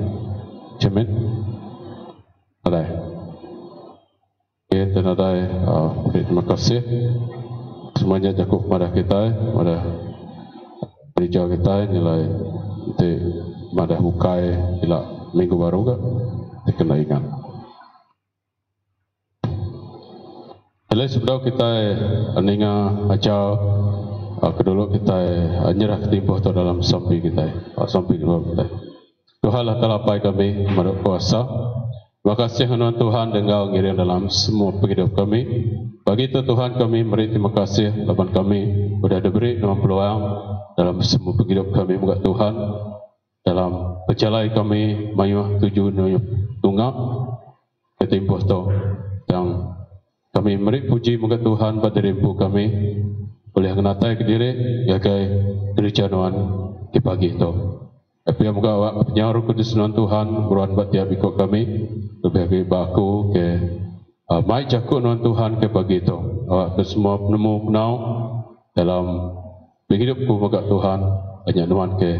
cemen ada dan ada terima kasih semuanya cukup pada kita pada gereja kita nilai itu pada bukai ila minggu baru ke kena ingat. Jadi sebelum kita aninga aja kedulu kita nyerah timbuh tu dalam sampai kita sampai kita. Tuhan lah telah pai kami berkuasa. Terima kasih kepada Tuhan dengan ngirim dalam semua penghidup kami. Bagi itu Tuhan kami beri terima kasih laban kami sudah diberi dengan peluang dalam semua penghidup kami. Moga Tuhan dalam perjalanan kami mayuh tuju tunggak ketimpuh tu yang kami beri puji moga Tuhan pada rimpu kami boleh kenatai ke diri ya ke gereja nuan di pagi itu. Tapi moga awak penyaru kudus nuan Tuhan beruan buat tiap ikut kami lebih baku ke mai jakut nuan Tuhan ke pagi itu. Awak semua penemu penau dalam hidupku moga Tuhan banyak nuan ke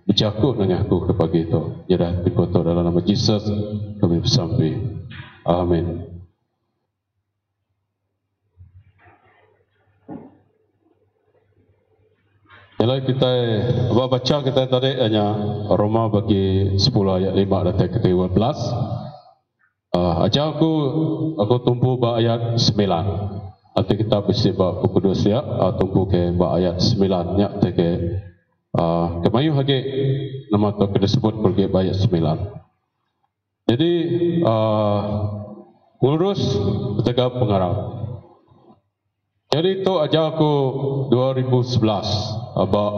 berjakut dengan aku ke pagi itu. Jadi dikotor dalam nama Yesus kami bersampai. Amin. Jadi kita baca kita tadi hanya Roma bagi 10 ayat 5 dan ke 12. Aja aku tumpu ba ayat 9. Nanti kita bisa ba buku dosia tumpu ke ba ayat 9 nya ke kemayu hage nama tu disebut pergi ba ayat 9. Jadi ngurus tegak pengarang. Jadi itu aja aku 2011 abak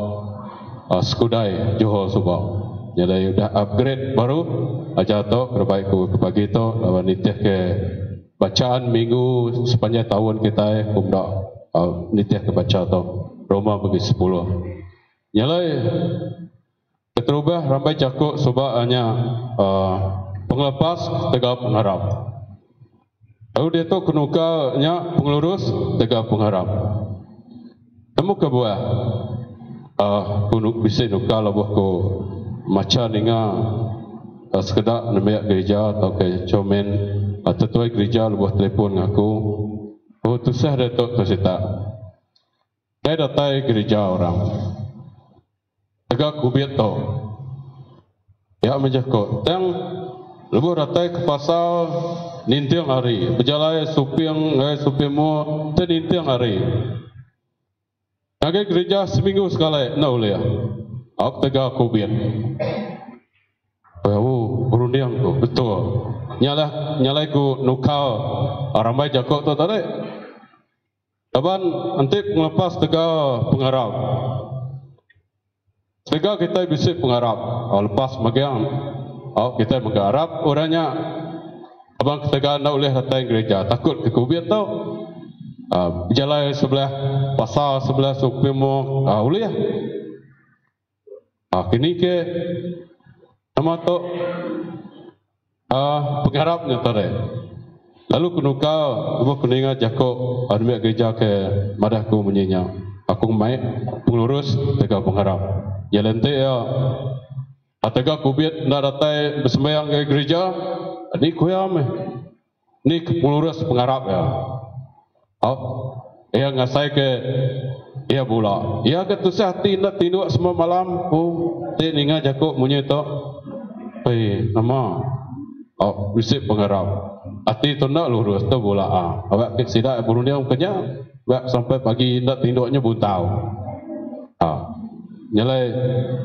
Skudai Johor Subang. Jadi sudah upgrade baru aja tu perbaikku ke pagi tu lawan nitih ke bacaan minggu sepanjang tahun kita kumda nitih ke baca tu Roma bagi 10. Nyalai keterubah ramai cakuk sebab hanya penglepas tegak pengharap. Lalu dia tu kenukanya pengurus tegak pengharap. Temu ke buah punuk bisa nuka labuh ko macam ninga sekedar nemiak gereja atau ke comen tetuai gereja labuh telefon ngaku oh tu sah datuk tu sita. Saya datai gereja orang tegak kubit tu. Ya menjako tang Lepas datang ke pasal nintiang hari. Berjalan supir mu nintiang hari. Nagi gereja seminggu sekali nak boleh. Aku tegak COVID. Oh, berundiang tu betul. Nyalai ku nukau ramai jakok tu tadi. Laban nanti melepas tegak pengharap. Tegak kita bisa pengharap. Lepas magiang. Kita mengharap orangnya abang kita nak boleh datang gereja takut ke COVID tau. Jalan sebelah pasar sebelah supir mu boleh. Kini ke nama tu pengharapnya tadi. Lalu kunukau lepas kuningat jakok admit gereja ke madahku menyinya. Aku mai pengurus tegak pengharap. Ya lente ya. Atega COVID nak datang bersembahyang ke gereja, ni kuyam ni pengurus pengharap ya. Ia ngasai ke ia pula. Ia ke tu hati nak tidur semua malam. Dia ningat jakok munyi tu. Nama. Bisip pengharap. Hati tu nak lurus tu pula. Awak sidak berunding kenyang. Awak sampai pagi nak tidurnya buntau. Nyalai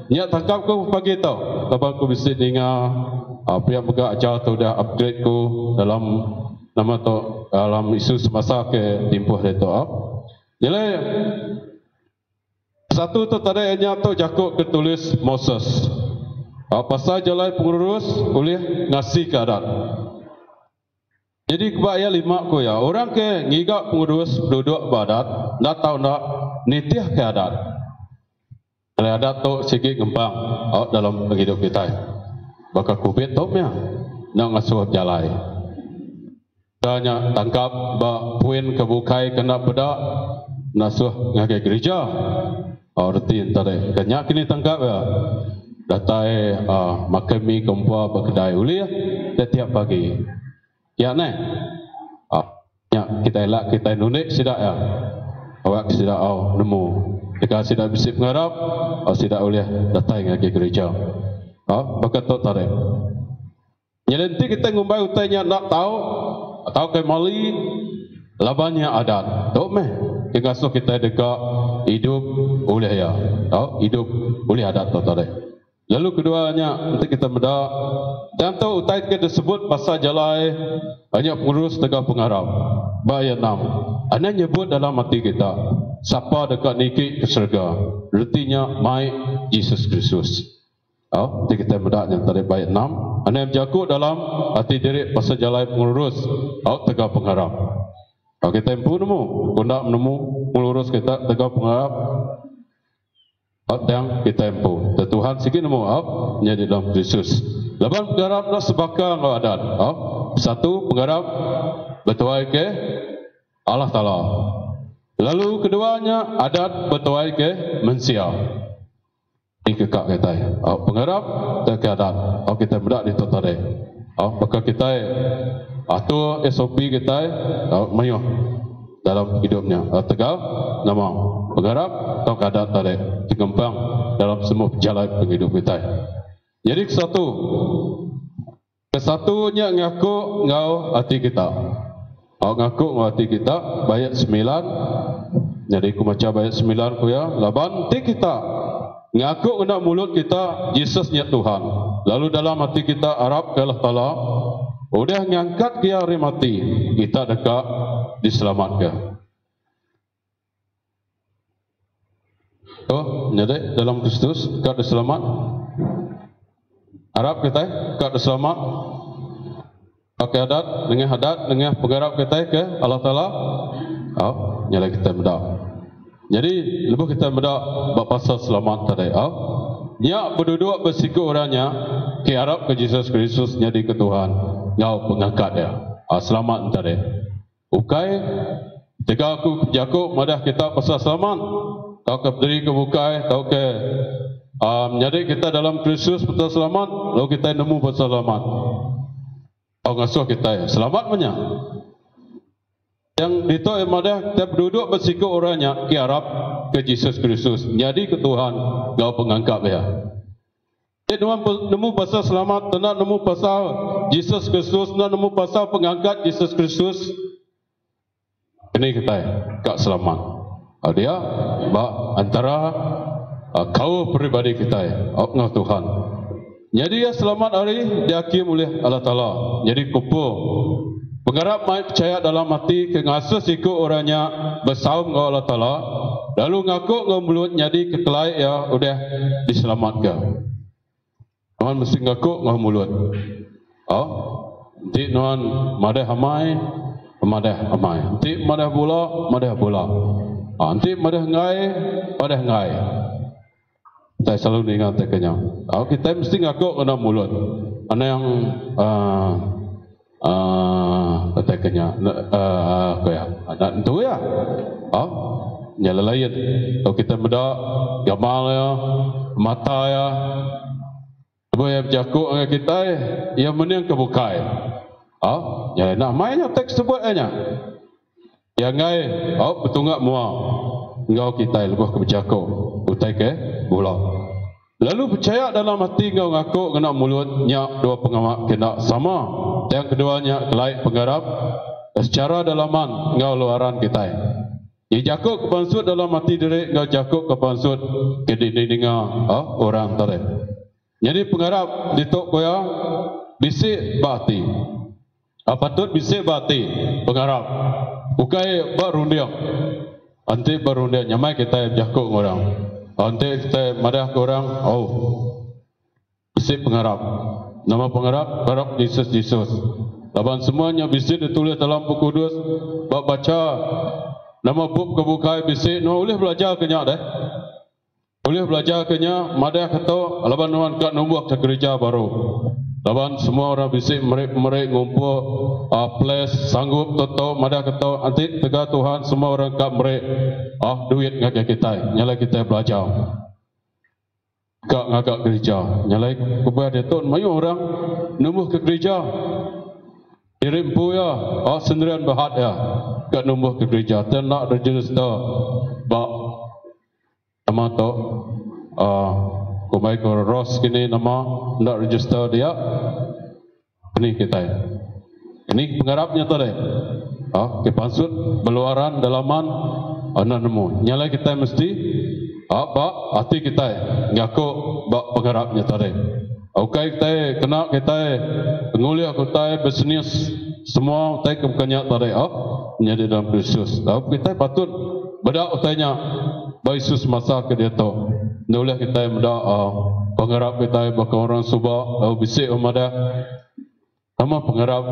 nyak tangkap ku pagi tau. Lepas ku bisa dengar pihak pegawai ajar tu dah upgrade ku dalam nama tu dalam isu semasa ke tempoh dia tu. Nyalai satu tu tadi nyak tu jakuk ke tulis Moses. Pasal jalan pengurus boleh ngasih ke adat. Jadi kebaya 5 ku ya. Orang ke ngigak pengurus duduk badat, nak tahu nak nitih ke adat. Kalau adat tu sikit gempang dalam hidup kita. Bakal COVID tu ya, nak ngasuh jalan. Tanya tangkap puin kebukai kena bedak, nasuh ngakai gereja. Rutin tadi. Kenyak kini tangkap ya. Datai makan mi kumpul berkedai uli setiap pagi. Ya ne. Kita elak kita nunik sidak ya. Awak sidak nemu. Jika tidak bisa mengharap, tidak boleh datang ke gereja. Bakat tu tarik. Nanti kita ngumbai utainya nak tahu atau ke mali labannya adat. Tahu meh? Kengasuh kita dekat hidup boleh ya. Tahu hidup boleh adat tu tarik. Lalu keduanya nanti kita mendak. Dan tahu utai kita sebut pasal jalan banyak pengurus tegak pengharap. Bayar 6. Anda nyebut dalam hati kita. Siapa dekat niki ke syurga? Artinya mai Yesus Kristus. Jadi kita mendak yang tadi bayat 6. Anda berjakut dalam hati diri pasal jalan pengurus. Tegak pengharap. Kita empu nemu. Kundak menemu pengurus kita tegak pengharap. Yang kita empu. Tuhan sikit nemu. Menjadi dalam Kristus. Lepas pengharap nak sebakar ngau adat. Satu pengharap bertuai ke Allah Ta'ala. Lalu keduanya adat bertuai ke manusia. Ini kekak kita. Pengharap ke adat. Kita berak di totare. Maka kita atur SOP kita mayuh dalam hidupnya. Tegal nama pengharap atau adat tadi dikembang dalam semua jalan penghidup kita. Jadi kesatunya ngaku ngau hati kita. Ngaku ngau hati kita bayat 9. Jadi aku macam bayat 9 ku ya. Laban hati kita ngaku kena mulut kita Yesusnya Tuhan. Lalu dalam hati kita harap ke Allah Ta'ala. Udah ngangkat ke hari mati. Kita dekat diselamatkan. Jadi dalam Kristus dekat diselamat. Harap kita dekat diselamat. Pakai adat dengan pengharap kita ke Allah Ta'ala. Nyala kita mendak. Jadi lepas kita mendak bab pasal selamat tadi. Nya berduduk bersiku orangnya ke harap ke Yesus Kristus jadi ke Tuhan. Ngau pengangkat dia. Selamat tadi. Ukai jika aku jakuk madah kita pasal selamat. Kau ke berdiri ke bukai, kau ke jadi kita dalam Kristus betul selamat, lalu kita nemu pasal selamat. Kau ngasuh kita selamat punya. Yang itu madah kita berduduk bersiku orangnya ke harap ke Yesus Kristus jadi ke Tuhan. Kau pengangkat dia. nemu pasal selamat, nak nemu pasal Yesus Kristus, nak nemu pasal pengangkat Yesus Kristus. Ini kita kak selamat. Dia antara kau pribadi kita, ngau Tuhan. Jadi ya selamat hari dihakim oleh Allah Taala. Jadi kupu pengharap mai percaya dalam hati kengasus ikut orangnya bersaum ngau Allah Taala. Lalu ngaku ngau mulut jadi kekelai ya udah diselamatkan. Nuan mesti ngaku ngau mulut. Nanti nuan madah hamai, madah hamai. Nanti madah bola, madah bola. Nanti madah ngai, madah ngai. Kita selalu ingat tekanya. Kita mesti ngaku kena mulut. Ana yang tekanya. Kaya. Anak itu ya. Nyala lain. Kalau kita beda gamal ya, mata ya. Boleh berjakuk dengan kita. Yang mana yang kebukai. Nyala nak mainnya teks sebutnya. Yang ngai. Betul tak muak. Engkau kita lebih keberjakuk. Utai ke bola. Lalu percaya dalam hati engkau ngaku kena mulut nyak dua pengamak kena sama. Yang keduanya kelai pengharap secara dalaman engkau luaran kita. Ia jakuk kepansut dalam hati diri engkau jakuk kepansut ke dengar orang tadi. Jadi pengharap ditok koya bisik bati. Patut bisik bati pengharap. Bukai berundiang. Nanti berundiang nyamai kita jakuk orang. Nanti kita madah ke orang, bisik pengharap. Nama pengharap, harap Yesus. Laban semuanya bisik ditulis dalam buku kudus. Baca nama buku kebukai bisik. Boleh belajar kenya deh. Boleh belajar kenya. Madah kata, laban nuan kat nombor ke gereja baru. Laban semua orang bisik mereka ngumpul place sanggup toto madah kata nanti tegak Tuhan semua orang kat mereka duit ngagak kita nyala kita belajar ngagak gereja nyala kepada dia tu mayu orang nombor ke gereja dirimpu ya sendirian bahat ya kat nombor ke gereja dan nak register bak nama tu kumai ko Ross kini nama nak register dia ini kita ini pengharapnya tadi kepansut beluaran dalaman anak nemu nyala kita mesti hati kita ngaku pengharapnya tadi kita kena kita penguliah kita bisnis semua kita bukannya tadi menjadi dalam Kristus kita patut bedak utanya Yesus masa ke dia tu nulah kita muda pengharap kita bagi orang subah bisik umada nama pengharap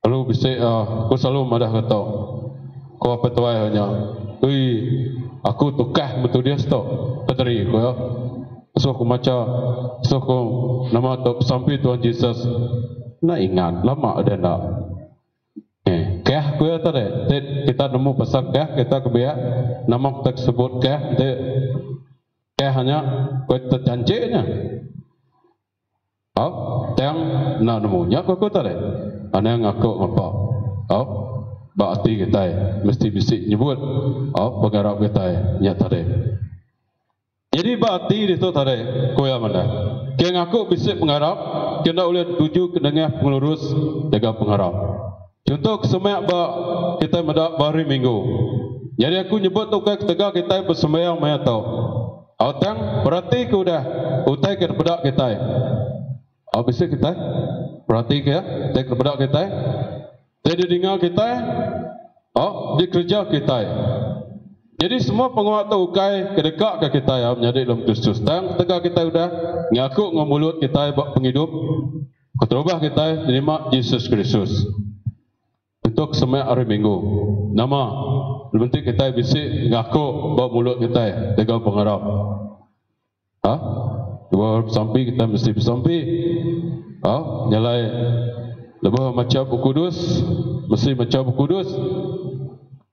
lalu bisik aku selalu madah kata kau apa tuai hanya aku tukah betul dia stok peteri aku ya so aku maca so aku nama tu sampai Tuhan Yesus nak ingat lama ada nak kah aku ya tadi kita nemu pasal kah kita kebiak nama kita sebut kah hanya kita janjinya yang nak nemunya kau tadi ana yang aku apa bakti kita mesti bisik nyebut pengharap kita nya tadi jadi bakti itu tadi koya mana yang aku bisik pengharap kena oleh tuju kedengar pengurus jaga pengharap contoh kesemak kita mendak hari minggu jadi aku nyebut tu ketika kita bersembahyang maya tahu Autang berarti ku dah utai ke bedak kita. Habis kita berarti ke utai ke bedak kita. Jadi dengar kita di kerja kita. Jadi semua penguat tu ukai kedekat ke kita ya menjadi dalam Kristus. Dan ketika kita sudah ngaku ngomulut kita penghidup keterubah kita terima Yesus Kristus. Untuk semua hari Minggu. Nama penting kita bisik ngaku bawa mulut kita dengan pengharap. Dua sampai kita mesti bersampai. Nyalai lebih macam buku kudus, mesti macam buku kudus.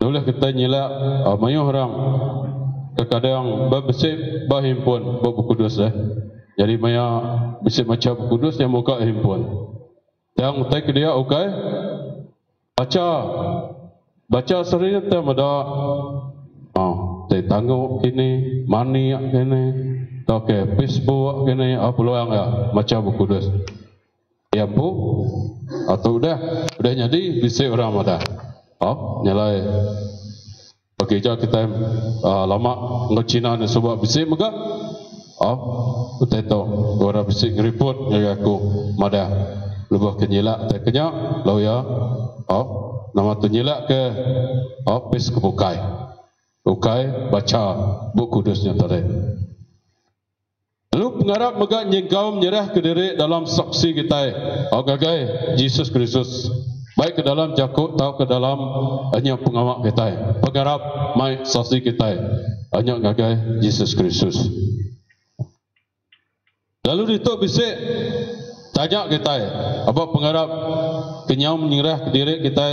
Boleh kita nyilak mayuh orang kadang berbisik berhimpun buku kudus Jadi maya bisik macam buku kudus yang muka himpun. Yang tak dia okey. Baca sering kita ada tangguh ini, mani ini, Okey, Facebook kini apa peluang ya macam berkudus. Ya bu, atau udah jadi bisa orang ada. Nyalai. Bagi kita lama ngecina ni sebab bisa mega. Betul tu. Orang bisa report dengan aku mada. Lebih kenyilak tak kenyak, lalu ya. Nama tu nyilak ke pes kebukai. Bukai baca buku kudusnya tadi. Lalu pengarap mega nyengkau menyerah ke diri dalam saksi kita. Gagai Yesus Kristus. Baik ke dalam Jakub atau ke dalam hanya pengamak kita. Pengarap mai saksi kita. Hanya gagai Yesus Kristus. Lalu itu bisa tanya kita. Apa pengarap kenyang menyerah ke diri kita.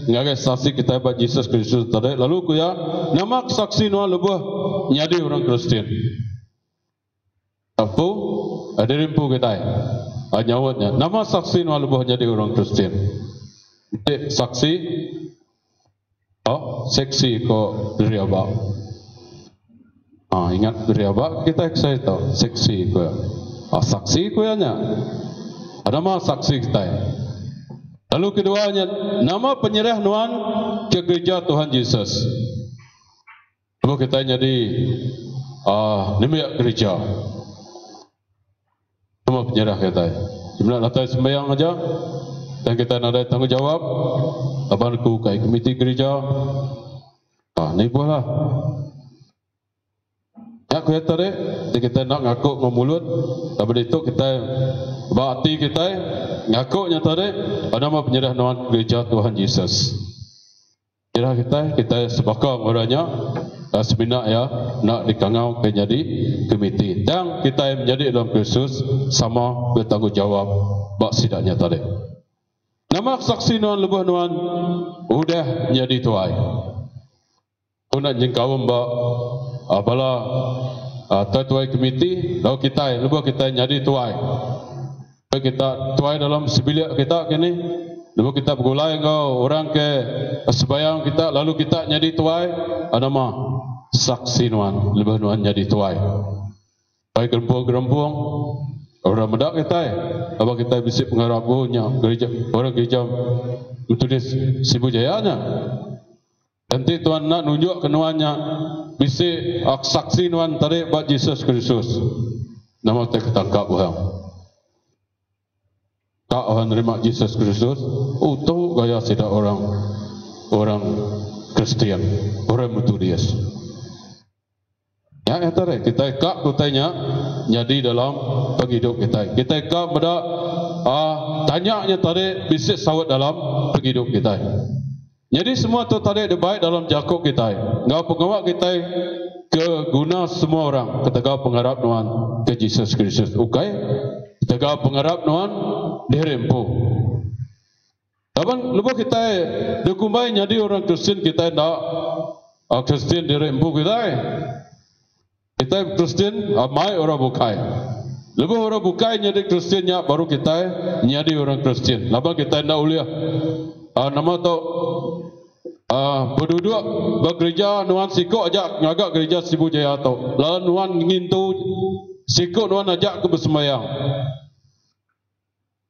Gagai saksi kita buat Yesus Kristus tadi. Lalu kuya nama saksi nuan lebih nyadi orang Kristen. Apa? Ada rimpu kita. Nyawatnya. Nama saksi nuan lebih nyadi orang Kristen. Saksi. Seksi ko diriaba. Ingat diriaba kita saya tahu. Seksi ko. Saksi ko ya nya. Nama saksi kita. Lalu keduanya nama penyerah nuan ke gereja Tuhan Yesus. Lalu kita jadi nemiak gereja. Nama penyerah kita. Jumlah datang sembahyang aja. Dan kita ada tanggungjawab. Abanku kai komiti gereja. Ni boleh. Ya aku kata deh. Kita nak ngaku ngomulut. Tapi itu kita hati kita ngaku nyata deh. Nama penyerah nuan gereja Tuhan Yesus. Penyerah kita sebakang orangnya. Sebenar ya nak dikangau ke jadi komiti. Dan kita menjadi dalam Kristus sama bertanggungjawab bak sidaknya tadi. Nama saksi nuan lebih nuan udah jadi tuai. Nak jengkau mbak bala tuai komiti. Lalu kita lebih kita jadi tuai. Kita tuai dalam sebilik kita kini. Lalu kita bergulai kau orang ke sebayang kita. Lalu kita jadi tuai. Nama saksi nuan lebih nuan jadi tuai. Baik gerempung orang medak kita. Apa kita bisa pengarapnya gereja orang gereja Metodis Sibu Jaya nya. Nanti tuan nak nunjuk kenuannya bisa saksi nuan tarik buat Yesus Kristus. Nama kita ketangkap orang. Tak orang terima Yesus Kristus. Tahu gaya tidak orang Kristian, orang Metodis. Ya, kita kak kutanya jadi dalam penghidup kita. Kita kak pada tanyanya tadi bisa sawat dalam penghidup kita. Jadi semua tu tadi baik dalam Jakub kita. Ngau pengawak kita ke guna semua orang. Ketika pengharap nuan ke Yesus Kristus. Okay? Ketika pengharap nuan dirempu. Tapi lepas kita dikumbai jadi orang Kristen kita nak Kristen dirempu kita. Kita Kristen amai orang bukai. Lepas orang bukai jadi Kristennya baru kita jadi orang Kristen. Lepas kita nak uliah nama tu berduduk bergereja nuan sikok ajak ngagak gereja Sibu Jaya tu. Lalu nuan ngintu sikok nuan ajak ke bersemayang.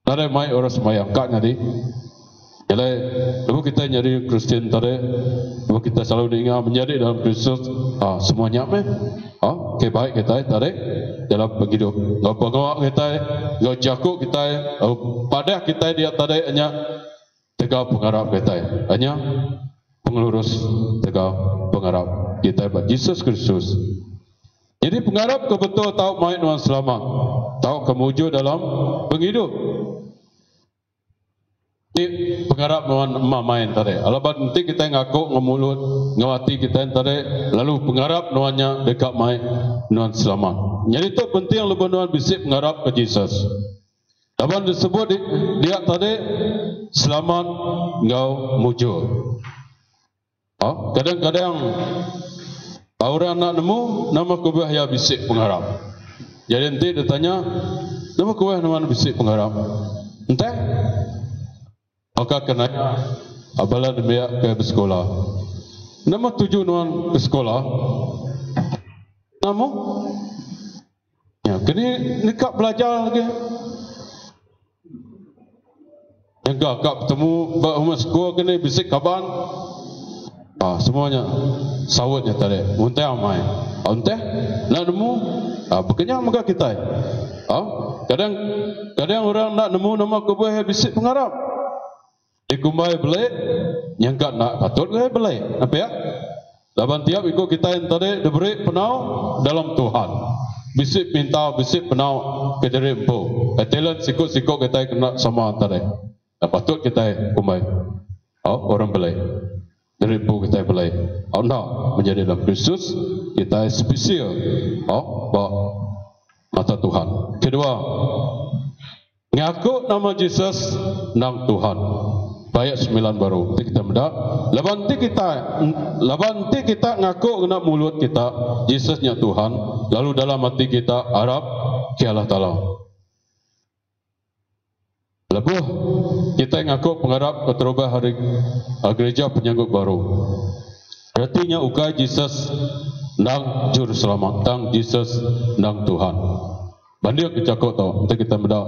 Tadi mai orang semayang kak jadi. Jadi, lepas kita jadi Kristen tadi, lepas kita selalu diingat menjadi dalam Kristus, semuanya apa? Okay, baik kita tadi dalam penghidup. Ngau kita, ngau Jakub kita, pada kita dia tadi hanya tegak pengharap kita, hanya pengelurus tegak pengharap kita buat Yesus Kristus. Jadi pengharap kebetul tahu main nuan selamat, tahu kemuju dalam penghidup. Pengharap nuan main tadi. Alabat nanti kita ngaku ngemulut, ngawati kita tadi. Lalu pengharap nuannya dekat main nuan selamat. Jadi itu penting lebih nuan bisik pengharap ke Yesus. Laban disebut dia tadi selamat ngau mujur. Kadang-kadang orang nak nemu nama kubah ya bisik pengharap. Jadi nanti dia tanya nama kubah nuan bisik pengharap. Entah. Maka kena abala demiak ke sekolah. Nama tuju nuan ke sekolah. Namu Kini nikah belajar lagi. Yang kak bertemu bahuma sekolah kini bisik kaban. Semuanya sawatnya tadi. Muntah amai. Muntah nak nemu. Berkenyang maka kita. Kadang orang nak nemu nama kubah bisik pengharap. Dikumbai belik, nyangka nak patut ke belik. Apa ya? Laban tiap ikut kita yang tadi diberi penau dalam Tuhan. Bisik minta, bisik penau ke diri empu. Talent sikut-sikut kita kena sama tadi. Patut kita kumbai. Orang belik. Dari empu kita belik. Nak menjadi dalam Kristus kita spesial. Mata Tuhan. Kedua, ngaku nama Yesus nang Tuhan. Ayat 9 baru. Kita mendak. Labanti kita ngaku kena mulut kita Yesusnya Tuhan. Lalu dalam hati kita harap ke Allah Ta'ala. Lepas kita ngaku pengharap keterubah hari gereja penyanggut baru. Artinya ukai Yesus nang juru selamat, tang Yesus nang Tuhan. Bandir kecakut tau, nanti kita mendak.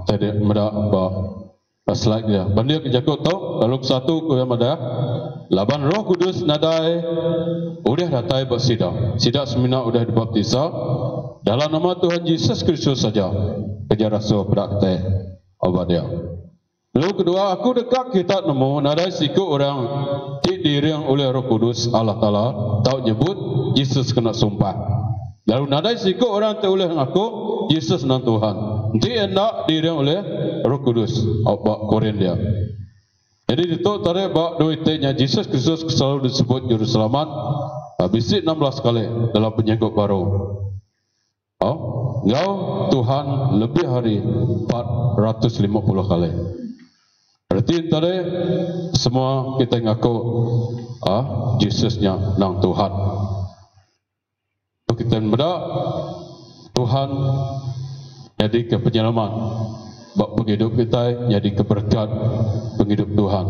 Tadi mendak slide dia. Bandir kecakut tau, lalu satu yang ada. Laban Roh Kudus nadai, udah datai bersidang. Sidak semina udah dibaptisa dalam nama Tuhan Yesus Kristus saja. Kejar rasul praktek obat dia. Lalu kedua, aku dekat kita nemu nadai siku orang didiring oleh Roh Kudus Allah Ta'ala tahu nyebut Yesus kena sumpah. Lalu nadai siku orang tak boleh ngaku Yesus nan Tuhan. Nanti enak didiring oleh Roh Kudus obat Korin dia. Jadi itu tadi bak duitnya Yesus Kristus selalu disebut juru selamat. Bisik 16 kali dalam penyanggut baru. Ngau Tuhan lebih hari 450 kali. Berarti tadi semua kita ngaku Yesusnya nang Tuhan. Kita mendak Tuhan jadi ke penyelamat. Bak penghidup kita jadi keberkat penghidup Tuhan.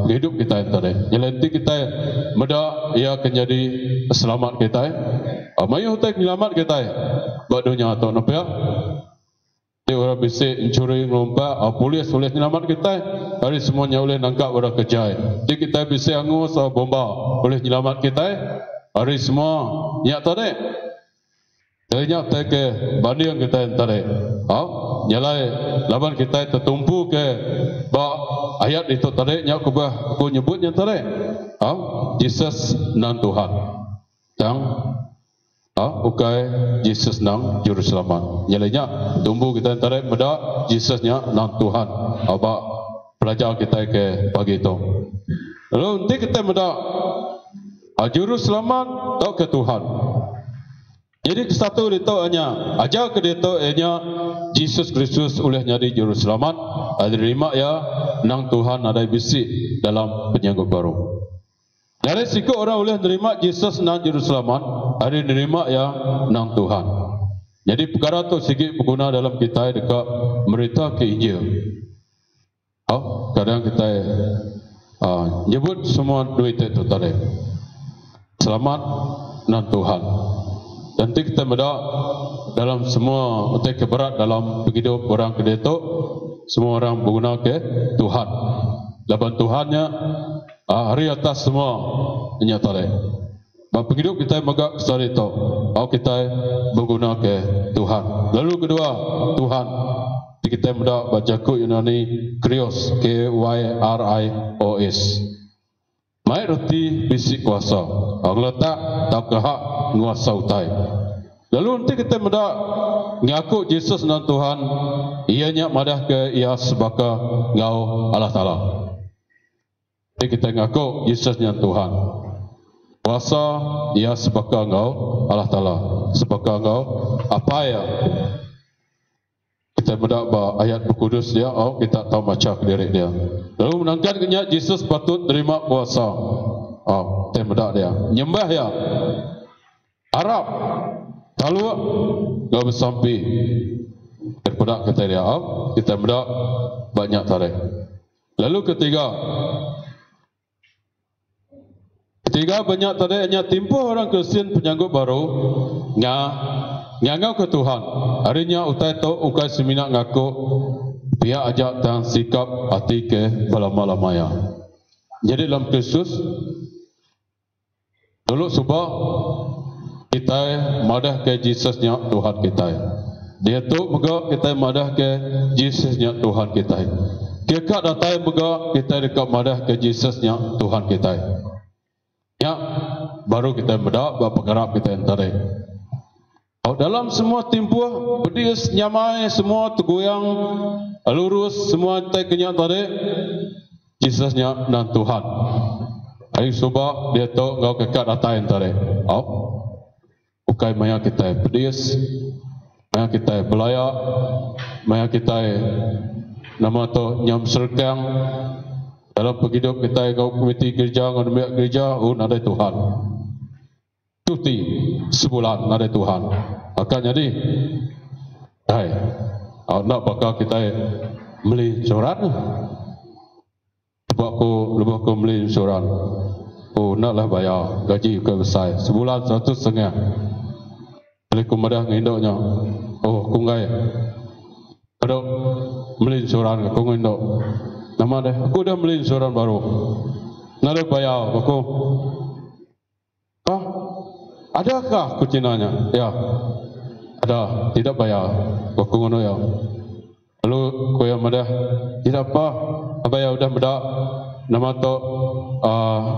Penghidup kita yang tadi. Nyelanti kita mendak ia akan jadi selamat kita. Mayu kita penyelamat kita. Bak dunia atau apa ya? Dia orang bisik mencuri melompat, polis boleh menyelamat kita. Hari semuanya boleh nangkap orang kejai. Jadi kita bisik angus bomba boleh menyelamat kita. Hari semua nyak tadi. Ternyata ke banding kita yang tadi. Nyalai laban kita tertumpu ke bak ayat itu tadi nyak aku nyebutnya tadi. Yesus nan Tuhan. Dan ukai Yesus nang juru selamat. Nyalainya tumbuh kita yang tadi beda Yesusnya nang Tuhan. Abak pelajar kita ke pagi itu. Lalu nanti kita beda juru selamat atau ke Tuhan. Jadi satu itu hanya ajar ke itu hanya Yesus Kristus oleh jadi juru selamat. Diterima ya nang Tuhan ada bisik dalam penyanggut baru. Dari siku orang boleh menerima Yesus nang juru selamat, ada menerima ya nang Tuhan. Jadi perkara itu sikit berguna dalam kita dekat berita ke Injil. Kadang kita nyebut semua duit itu tadi. Selamat nang Tuhan. Nanti kita mendak dalam semua utek keberat dalam hidup orang kedeto, semua orang berguna ke Tuhan. Laban Tuhannya hari atas semua nyata le. Bapa hidup kita maga kesal itu. Kita berguna ke Tuhan. Lalu kedua Tuhan kita mendak baca ku Yunani Krios Kyrios. Mai roti bisik kuasa. Letak tak kehak nguasa utai. Lalu nanti kita mendak ngaku Yesus dan Tuhan. Ianya madah ke ia sebaka ngau Allah Ta'ala. Jadi kita ngaku Yesus dan Tuhan. Kuasa ia sebaka ngau Allah Ta'ala. Sebaka ngau apa ya? Kita mendak ayat berkudus dia. Kita tahu macam diri dia. Lalu menangkan kenyak Yesus patut terima kuasa. Kita mendak dia. Nyembah ya. Arab. Kalau enggak bersampi daripada kata dia, kita mendak banyak tarik. Lalu ketiga banyak tarik hanya timpuh orang Kristian penyanggut baru ngangau ke Tuhan. Harinya utai to ukai semina ngaku pihak ajak dan sikap hati ke balama-lamaya. Jadi dalam Kristus dulu subah kita madah ke Yesusnya Tuhan kita. Dia tu mega kita madah ke Yesusnya Tuhan kita. Kita datang mega kita dekat madah ke Yesusnya Tuhan kita. Ya, baru kita madah berperkara kita antara. Dalam semua tempoh berdis nyamai semua tergoyang lurus semua tak kenyak tadi Yesusnya dan Tuhan. Ayo coba dia tahu kau kekat datang tadi. Bukai maya kita berdis, maya kita belayak, maya kita nama tu nyam serkang dalam penghidup kita kau komiti gereja kau demi gereja nada Tuhan. Cuti sebulan nada Tuhan. Akan jadi, nak bakal kita beli surat. Lepas aku beli surat, naklah bayar gaji ke besar. Sebulan 150. Beli kumadah ngindoknya. Aku ngai. Ada beli surat aku ngindok. Nama deh, aku dah beli surat baru. Nak bayar aku. Adakah kucinanya? Ya. Ada, tidak bayar. Aku ngono ya. Lalu aku yang madah tidak apa. Bayar udah madah. Nama tu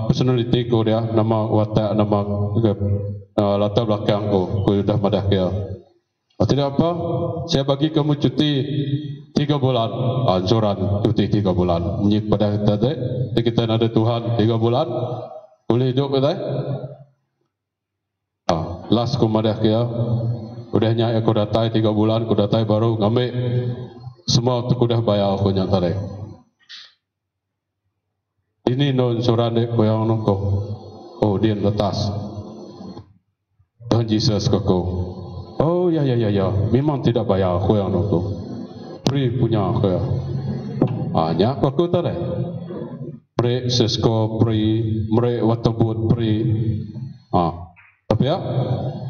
personality ku dia, nama watak, nama latar belakang ku udah madah dia. Tidak apa. Saya bagi kamu cuti 3 bulan. Anjuran cuti 3 bulan. Menyik pada kita ada Tuhan 3 bulan. Boleh hidup kita. Last ku madah dia. Udahnya aku datai 3 bulan, aku datai baru ngambil semua tu aku dah bayar aku yang tadi. Ini non surat dek aku yang nongko. Dia letas. Tuhan Yesus aku. Ya, memang tidak bayar aku yang nongko. Free punya aku ya. Hanya aku tadi. Free sesko, free, free waterbot, free. Tapi ya,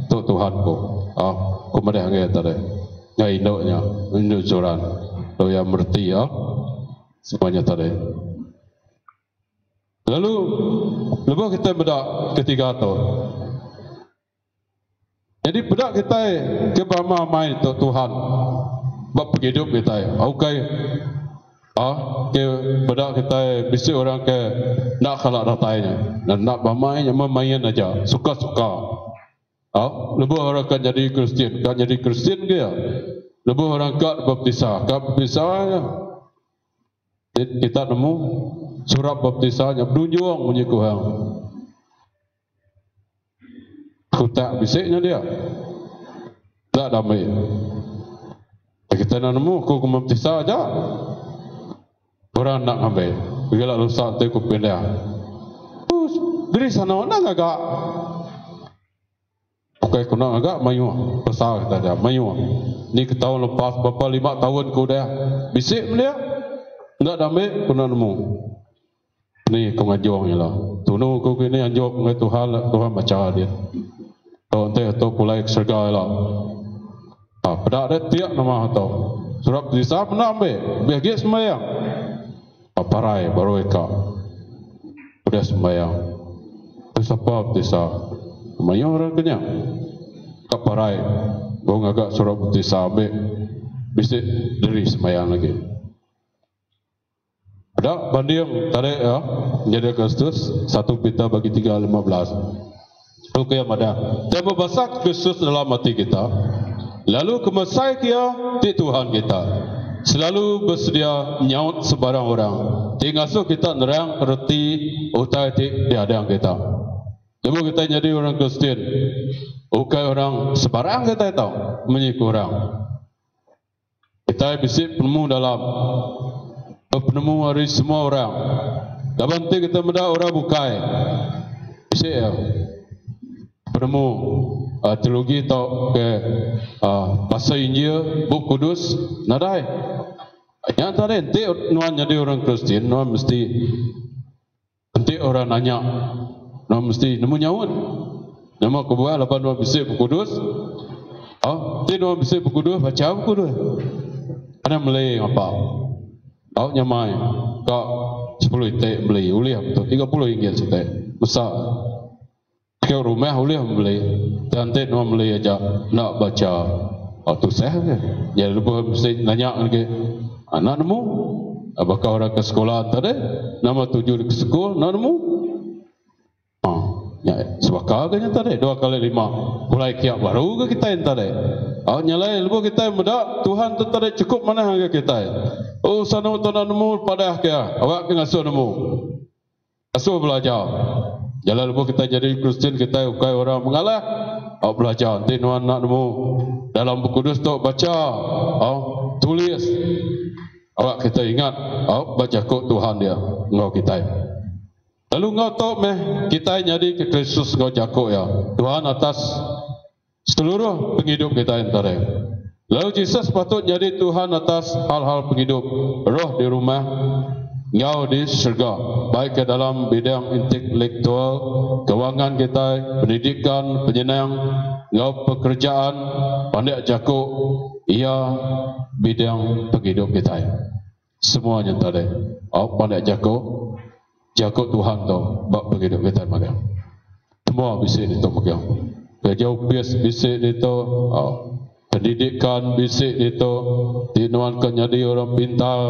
Tuhanku. Kemudian kita tadi, ngai indoknya, indok joran, lo yang merti ya, semuanya tadi. Lalu, lepas kita bedak ketiga tu. Jadi bedak kita ke bama main tu Tuhan, bab hidup kita. Okay, ke bedak kita bisi orang ke nak kalah datanya, dan nak bamain main aja, suka-suka. Lebih orang kan jadi Kristian, kan jadi Kristian ke ya? Lebih orang kat baptisa ya. Kita nemu surat baptisanya berunjung punya kuhang. Kutak bisiknya dia, tak damai. Kita nak nemu ku baptisa aja, orang nak ambil. Bila lusa tu ku pindah. Dari sana nak agak. Okay, aku nak agak mayu, besar kita dah mayu. Ni ke tahun lepas berapa 5 tahun ku dah bisik dia, tak damai aku nak nemu. Ni aku ngajong je lah. Tunu aku kini anjok dengan Tuhan baca dia. Tahun tu pulai ke surga lah. Pada ada tiap nama tu. Surat bisa pernah ambil, biar sembahyang. Parai baru eka. Udah sembahyang. Terus apa bisa? Mayu orang kenyang. Tak parai. Kau agak surat putih sampai bisa dari sembahyang lagi. Ada banding tarik ya. Jadi Kristus 1 Petrus bagi 3:15. Oke yang ada. Tema besar Kristus dalam hati kita. Lalu kemesai kia di Tuhan kita. Selalu bersedia nyaut sebarang orang. Tinggal so kita nerang reti utai di adang kita. Lalu kita jadi orang Kristen. Bukan orang sebarang kita tahu menyikut orang. Kita bisa penemu dalam penemu dari semua orang. Dalam tu kita mendak orang bukai. Bisa ya. Penemu teologi atau ke bahasa Injil, buku kudus, nadai. Yang tadi nanti nuan jadi orang Kristen, nuan mesti nanti orang nanya, nuan mesti nemu nyaut. Nama kebuah lepas nuan bisik buku kudus, Tino bisa buku dua, baca buku dua. Ada Malay apa? Nyamai. Kak 10 itik beli, boleh betul. 30 ringgit itik. Besar. Ke rumah boleh beli. Nanti no beli aja nak baca. Tu sah ke? Jadi lupa mesti nanya lagi. Anak nemu? Apakah orang ke sekolah tadi? Nama tuju ke sekolah, nak nemu? Sebakar ke yang tadi? 2 kali 5. Mulai kiak baru ke kita yang tadi? Nyalai lupa kita yang muda. Tuhan tu tadi cukup mana ke kita? Sana utana nemu padah ke? Awak ke ngasuh nemu? Ngasuh belajar. Jalan lupa kita jadi Kristian, kita ukai orang mengalah. Awak belajar. Nanti nuan nak nemu. Dalam buku kudus tu baca. Tulis. Awak kita ingat. Awak baca kod Tuhan dia. Ngau kita. Lalu ngau tahu meh kita jadi ke Kristus ngau jakok ya. Tuhan atas seluruh penghidup kita yang tadi. Lalu Yesus patut jadi Tuhan atas hal-hal penghidup. Roh di rumah, ngau di syurga. Baik ke dalam bidang intelektual, kewangan kita, pendidikan, penyenang, ngau pekerjaan, pandai jakok, ia bidang penghidup kita. Semuanya tadi. Pandai jakok. Jakut Tuhan tu, bak penghidup kita magang. Semua bisik itu magang. Kerja upis bisik itu, pendidikan bisik itu, tinuan kan jadi orang pintar,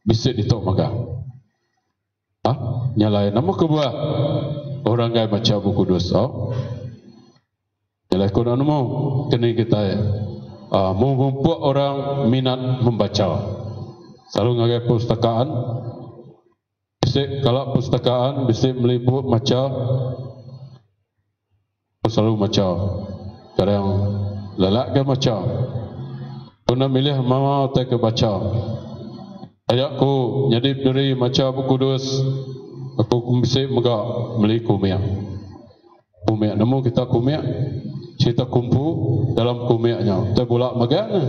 bisik itu magang. Nyalai nama kebuah orang gay baca buku kudus. Nyalai kau nak nemu kini kita memupuk orang minat membaca. Selalu ngagai pustakaan. Bisik kalau pustakaan bisik meliput macam selalu macam kadang lelak ke macam guna milih mama tak ke baca ayatku jadi dari macam buku kudus aku bisik megak beli kumiak nemu kita kumiak cerita kumpu dalam kumiaknya tak bulak megaknya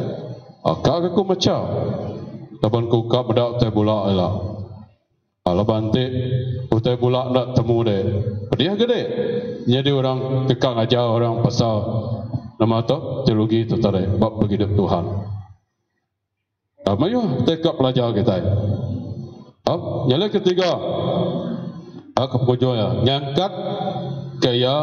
kak aku macam kapan ku kak bedak tak bulak lah. Kalau bantik, utai pula nak temu dia. Dia gede. Jadi orang kekang aja orang pasal nama tu teologi tu tadi. Bab penghidup Tuhan. Mayu tekak pelajar kita. Yang ketiga, kepujuan ngangkat kaya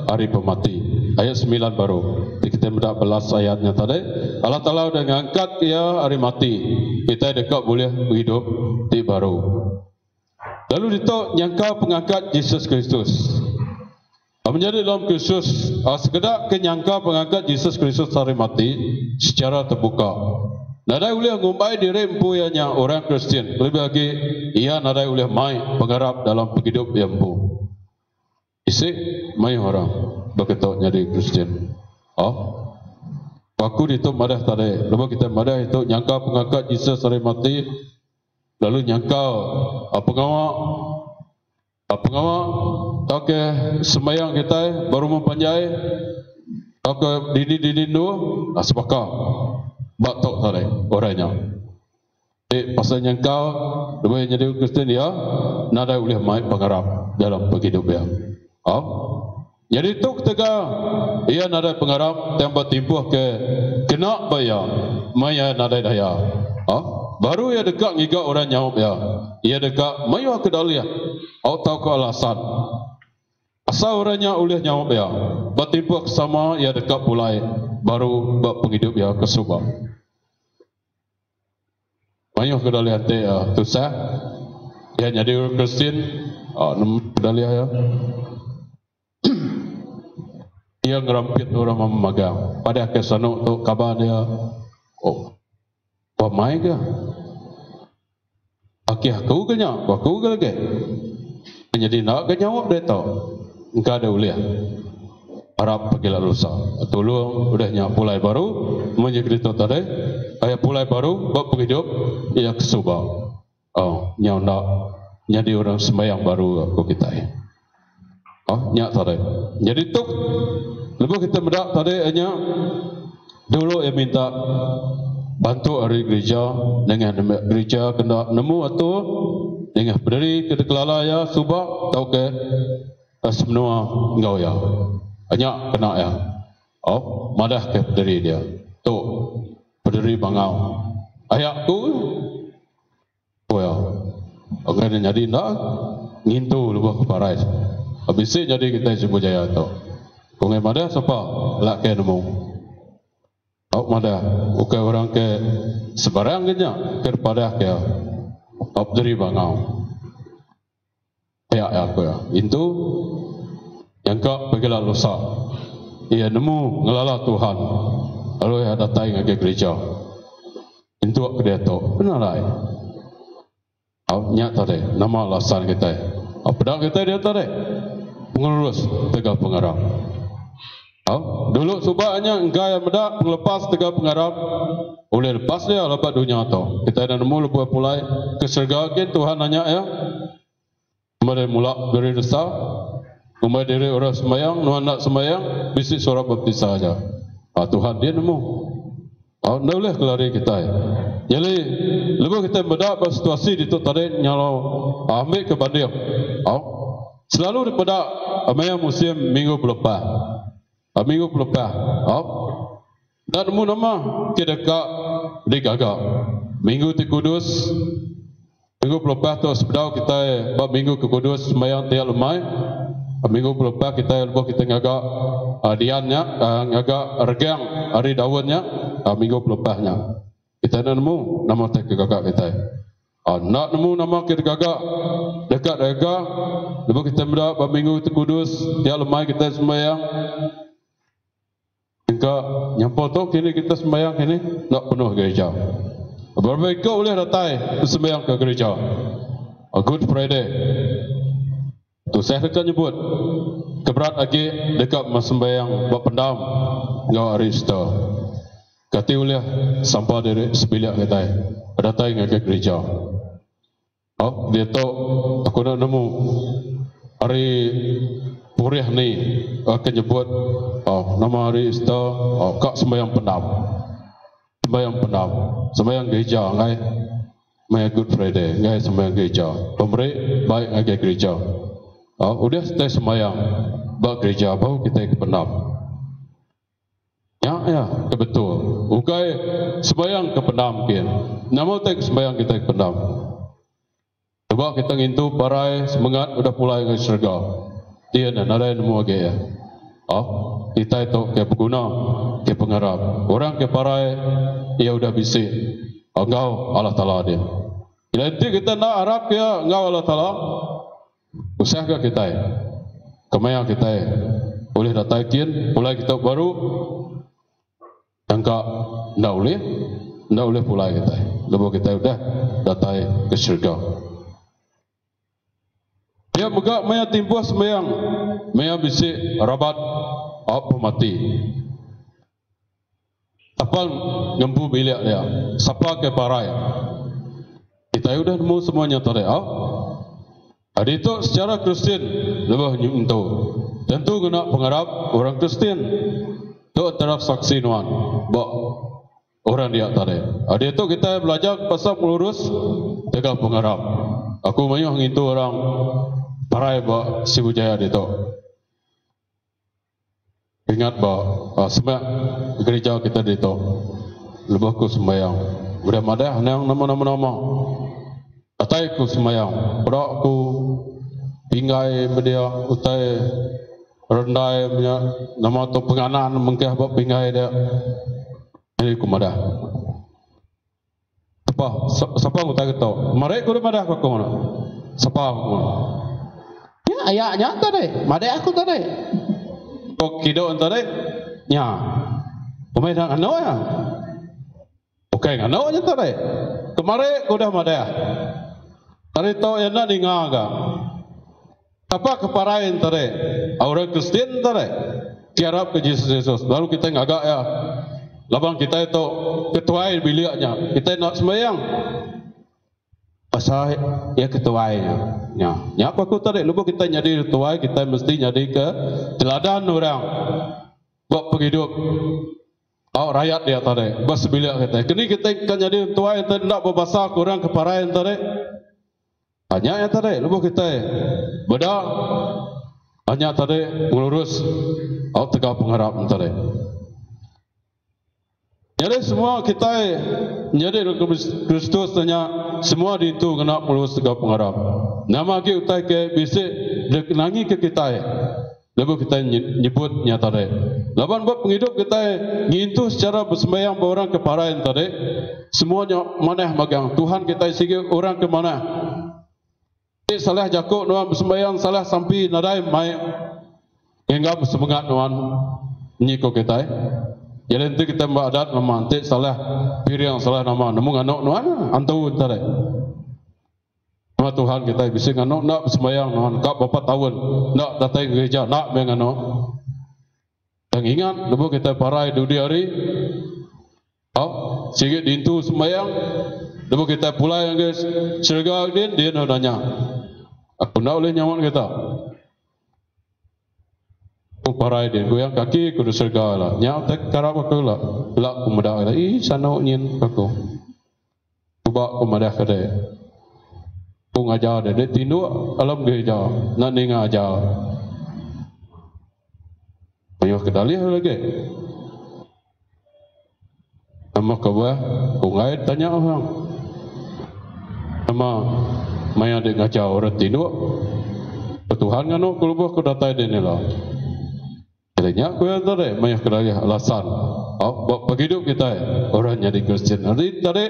hari pemati. Ayat 9 baru. Kita mendak belas ayatnya tadi. Allah Taala dah ngangkat kaya hari mati. Kita dekat boleh hidup di baru. Lalu ditok nyangka pengangkat Yesus Kristus. Menjadi dalam Kristus, sekedar kenyangka pengangkat Yesus Kristus hari mati secara terbuka. Nadai boleh ngumpai diri empu ianya orang Kristian. Lebih lagi, ia nadai boleh mai pengharap dalam penghidup yang empu. Isi mai orang berketok jadi Kristian. Aku ditok madah tadi. Lepas kita madah itu nyangka pengangkat Yesus hari mati. Lalu nyangka pengawal tak ke sembahyang kita baru mempanjai tak ke dini dua sebakar batok tadi orangnya. Pasal nyangka lebih jadi Kristian dia nada boleh mai pengharap dalam penghidup dia. Jadi tu ketika ia nada pengharap yang bertimpuh ke kena bayar maya nada daya. Baru ia dekat ngiga orang nyawab ya. Ia dekat mayu ke dahlia. Au tahu ke alasan. Asal orangnya oleh nyawab ya. Bertimpa sama ia dekat pulai. Baru buat penghidup ya ke subah. Mayu ke dahlia te ya. Tu sah. Ia jadi orang Kristian. Ke dahlia ya. Ia ngerampit orang memagang. Pada kesanuk tu kabar dia. Pamai ke? Aku kenyang, aku ke lagi. Jadi nak kenyang dia tahu. Engkau ada uliah. Harap pergi lalu lusa. Tolong udahnya pulai baru. Menjadi itu tadi. Ayat pulai baru, bab penghidup. Ia kesubah. Nyaw nak jadi orang sembahyang baru aku kita. Nyak tadi. Jadi tu, lepas kita mendak tadi hanya dulu ia minta bantu hari gereja dengan gereja kena nemu atau dengan berdiri ke kelala ya subak tau ke semua engkau ya hanya kena ya Oh, madah ke pederi dia. Tu, pederi bangau. Ayak tu, orang yang jadi nak ngintu lupa keparai. Habis itu jadi kita sebut jaya tu. Kongai madah siapa? Lak ke nemu. Oh, madah. Bukan orang ke sebarang kenya kepada ke. Pederi bangau. Ayak aku ya. Itu yang kau pergilah lusa. Ia nemu ngelala Tuhan. Lalu ia datang ke gereja. Itu aku dia tu. Benar lah. Nyak tadi. Nama alasan kita. Pedang kita dia tadi. Pengurus Tegal Pengarap. Dulu subahnya engkau yang medak penglepas Tegal Pengarap. Boleh lepas dia lepas dunia tu. Kita dah nemu lepas pulai ke syurga ke Tuhan nanya ya. Kemudian mula dari desa. Kemudian dari orang semayang, nuan nak semayang, bisik suara baptis saja. Tuhan dia nemu. Tak boleh kelari kita. Jadi, lepas kita berdak situasi di tu tadi nyalo ambil ke bandir. Selalu daripada ambil musim minggu pelepah. Minggu pelepah. Dan nemu nama kita dekat di Gagak. Minggu di Kudus. Minggu pelepah tu sebedau kita minggu ke Kudus semayang tiap lemai. Minggu pelepah kita lepas kita ngagak diannya, ngagak regang hari daunnya, minggu pelepahnya. Kita nak nemu nama tak gagak kita. Nak nemu nama kita gagak dekat gagak. Lepas kita berada minggu itu Kudus, tiap lemai kita sembahyang. Hingga nyampol tu kini kita sembahyang kini nak penuh gereja. Berapa kau boleh datang sembahyang ke gereja? Good Friday. Tu saya akan nyebut keberat lagi dekat sembahyang buat pendam ngau arista. Kati oleh sampah dari sebilik kita datang ke gereja. Dia tahu aku nak nemu hari puriah ni akan nyebut nama hari ista kak sembahyang pendam. Sembahyang gereja ngai mai Good Friday ngai sembahyang gereja. Pemberi baik ngai gereja. Udah kita semayang bak gereja baru kita ke pendam. Ya, betul. Bukan semayang ke pendam kian. Nama tak semayang kita ke pendam. Sebab kita ngintu parai semangat udah mulai ke syurga. Dia dan ada yang nemu lagi ya. Kita itu ke berguna, ke pengarap. Orang ke parai ia udah bisik. Engkau Allah Taala dia. Jadi kita nak harap ya engkau Allah Taala. Usaha kita, kemana kita boleh datangin, mulai kita baru, angka ndak boleh pulai kita. Lepas kita sudah datang ke syurga. Dia megak maya timbuh sembahyang, maya bisik rabat apa mati. Apa ngempu bilik dia, siapa ke parai. Kita sudah nemu semuanya tadi. Adik itu secara Kristian lebih itu. Tentu kena pengharap orang Kristian. Itu antara saksi nuan. Bahawa orang dia tadi. Adik itu kita belajar pasal melurus Tegal Pengarap. Aku mayuh itu orang parai bahawa Sibujaya itu. Ingat bahawa semak gereja kita itu. Lebih ku sembahyang. Udah madah yang nama-nama. Atai ku semayang, berak ku pingai media, utai rendai punya nama tu penganan mengkeh buat pingai dia. Ini ku madah. Siapa aku tak tahu. Mereka ku madah aku mana? Siapa aku? Ya ayahnya tadi, madah aku tadi. Kok kido tadi? Ya. Pemain anak ya. Oke, anak tadi. Kemarin ku dah madah. Tadi tahu yang nak dengar. Apa keparain tadi? Orang Kristen tadi. Tiarap ke Yesus. Lalu kita ngagak ya. Labang kita itu ketuai biliknya. Kita nak sembahyang. Pasal ya ketuainya. Ya apa aku tadi? Lepas kita jadi ketuai, kita mesti jadi ke teladan orang. Buat penghidup. Rakyat dia tadi. Bas bilik kita. Kini kita kan jadi ketuai. Kita nak berbahasa kurang keparain tadi. Hanya yang tadi, lepas kita beda hanya tadi melurus Tegal Pengarap tadi. Jadi semua kita jadi Kristus tanya semua itu kena pelus tegak pengharap. Nama kita utai ke bisa dikenangi ke kita. Lalu kita nyebut nyata deh. Laban buat penghidup kita ngintu secara bersembahyang orang ke parain tadi. Semuanya mana magang Tuhan kita sigi orang ke mana. Salah jakuk nuan bersembahyang salah sampai nadai mai hingga bersemangat nuan nyiko kita. Jadi nanti kita adat nama nanti salah piring salah nama namun anak nuan antu tadi. Nama Tuhan kita bisa ngano nak sembahyang nuan kap berapa tahun nak datang gereja nak mengano. Dan ingat lepas kita parai dudi hari, sikit dintu sembahyang, lepas kita pulai yang guys serga dia nanya, aku nak boleh nyaman kita. Aku parai dia, goyang kaki kudu serga lah, nyak tak karap aku lah, lak pemuda kita, sana nyin aku, cuba pemuda kita. Ngajar dia tindu alam gereja nak ni ngajar ayo kedalih lagi nama kau ngai tanya orang nama maya dia ngajar orang tindu Tuhan ngano keluar ku datai dia ni lah jadinya aku yang tadi maya kedalih alasan buat hidup kita orang jadi Kristen nanti tadi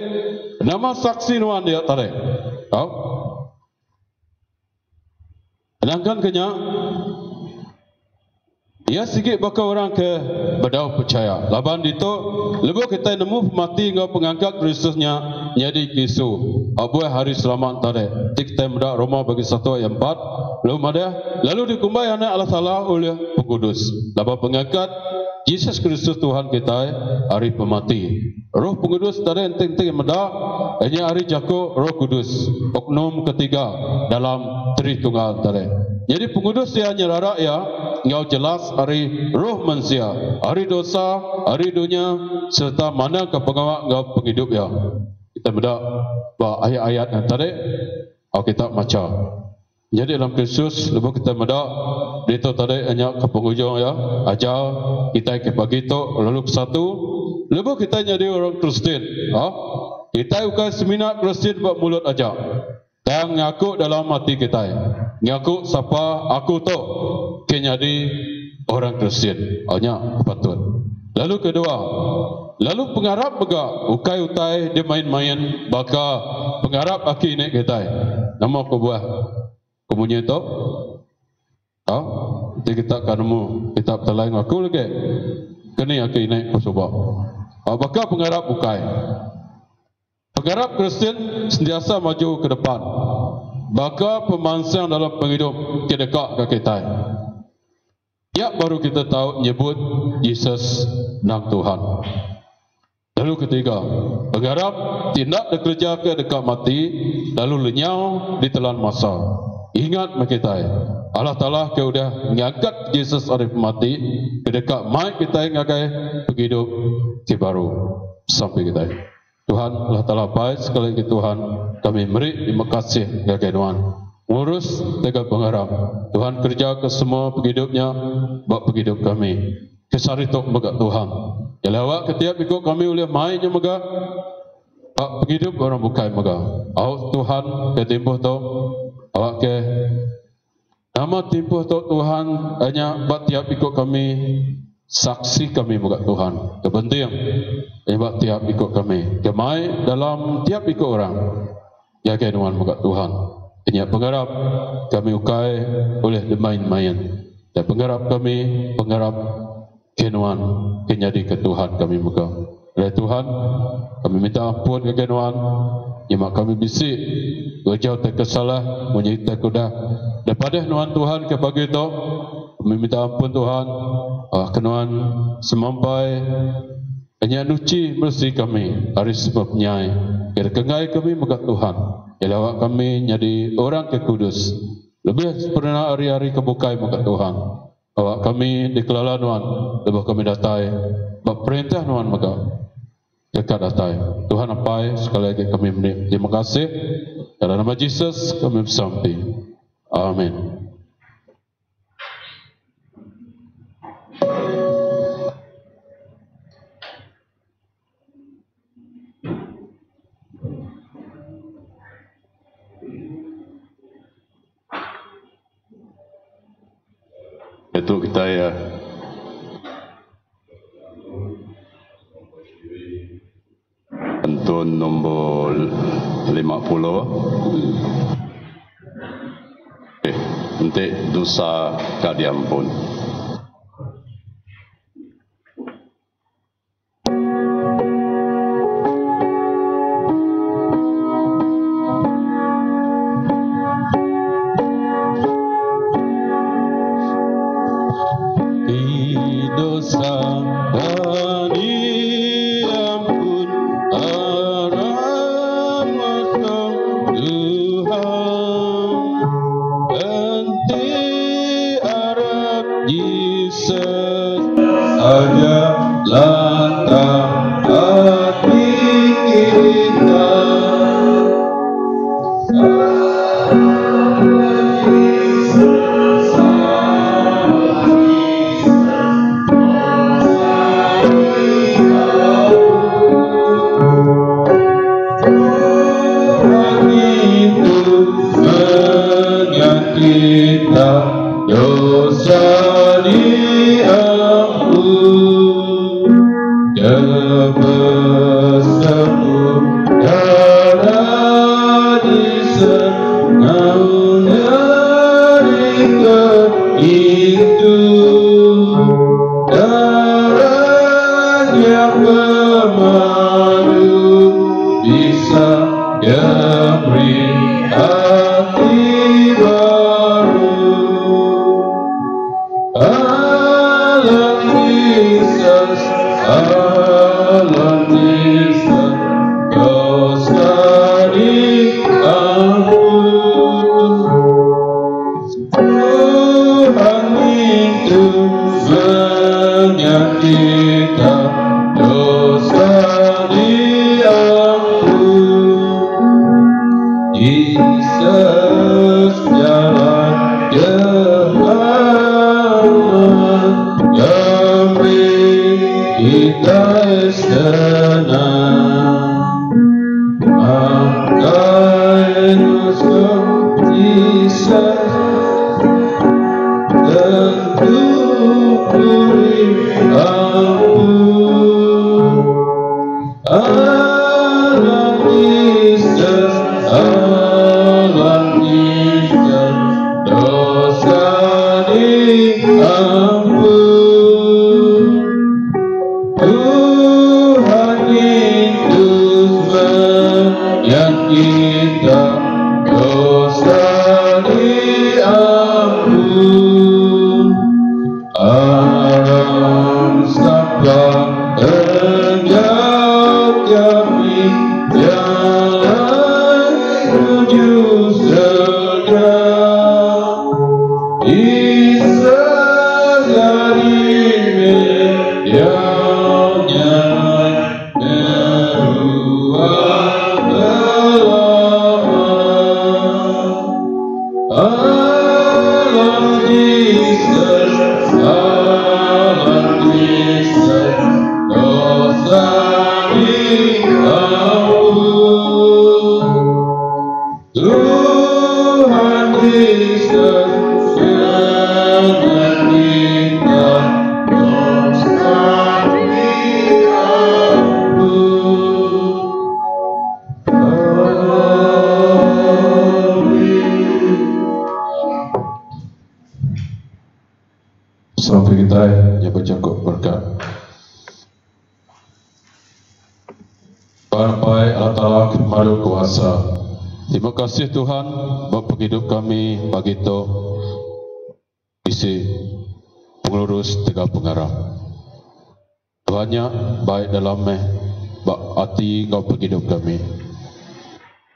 nama saksi nuan dia tadi sedangkan kenya ia sikit bakal orang ke bedau percaya laban itu lebih kita nemu mati ngau pengangkat Kristusnya jadi kisu abuah hari selamat tadi kita muda Roma bagi 1 ayat 4 lalu dikumbai anak Allah Taala oleh Pengkudus laban pengangkat Yesus Kristus Tuhan kita hari pemati Roh Pengkudus tadi ente muda hanya hari jako Roh Kudus oknum ketiga dalam Tritunggal tadi. Jadi Pengkudus dia nyerara ya ngau jelas hari roh manusia, hari dosa, hari dunia serta mana ke pengawal ngau penghidup ya. Kita muda bah ayat-ayat yang tadi kita baca. Jadi dalam Kristus lepas kita muda itu tadi hanya ke penghujung ya ajar kita ke pagi tu lalu satu lepas kita jadi orang Kristen. Kita bukan seminar Kristen buat mulut aja. Dan ngaku dalam hati kita. Ngaku siapa aku tu kenyadi orang Kristen. Hanya patut. Lalu kedua, lalu pengharap bega ukai utai dia main-main baka pengharap aki naik kita. Nama aku buah. Kemudian tu, kita kan mu kita terlain aku lagi. Kini aki naik kusubah. Baka pengharap ukai. Pengharap Kristen sentiasa maju ke depan. Baka pemansang dalam penghidup ke dekat ke kita. Ya baru kita tahu nyebut Yesus nang Tuhan. Lalu ketiga, pengharap tindak bekerja ke dekat mati, lalu lenyau ditelan masa. Ingat kita, Allah Taala ke udah ngangkat Yesus dari mati ke dekat mai kita ngakai penghidup ke baru sampai kita. Tuhan Allah Taala baik sekali lagi Tuhan kami beri terima kasih kepada Tuhan ngurus tegak pengharap Tuhan kerja ke semua penghidupnya bak penghidup kami kesaritok megak Tuhan jelawak ketiap ikut kami oleh mainnya megak bak penghidup orang bukai megak Tuhan ke timbuh tu awak ke nama timbuh tu Tuhan hanya bak tiap ikut kami saksi kami buat Tuhan. Kepenting buat tiap ikut kami. Kemai dalam tiap ikut orang. Jaga Tuhan buat Tuhan. Ini pengharap kami ukai oleh main-main. Dan pengharap kami pengharap kenuan kenyadi ke Tuhan kami buka. Oleh Tuhan kami minta ampun ke kenuan. Jemaah kami bisik berjauh terkesalah menyita kuda. Daripada nuan Tuhan ke pagi itu kami minta ampun Tuhan. Kenuan semampai hanya nuci bersih kami hari sebabnya kira kengai kami megat Tuhan jelawak kami jadi orang ke kudus lebih pernah hari-hari kebukai megat Tuhan awak kami dikelala Tuhan lebih kami datai perintah Tuhan megat dekat datai Tuhan apa sekali lagi kami terima kasih dalam nama Yesus kami bersampai amin. untuk kita ya. Pantun nombor 50. Untuk dosa kadiampun. Sampai kita yang berjangkut berkat. Sampai Allah Ta'ala maha kuasa. Terima kasih Tuhan Bapa hidup kami bagi itu isi pengurus tiga pengarah. Banyak baik dalam hati Engkau hidup kami.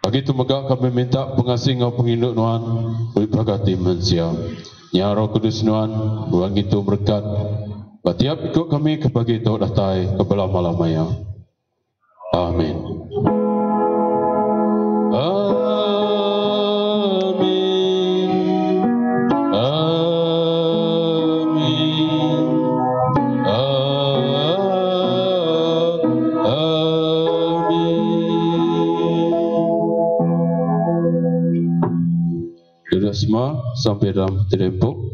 Bagi itu megak kami minta pengasih Engkau penghidup Tuhan berberkati manusia. Ya Roh Kudus Tuhan, buang itu berkat. Batiap ikut kami kebagi itu datai kebelah malam maya. Amin. Amin. Amin. Amin. Sudah semua sampai dalam terempuk.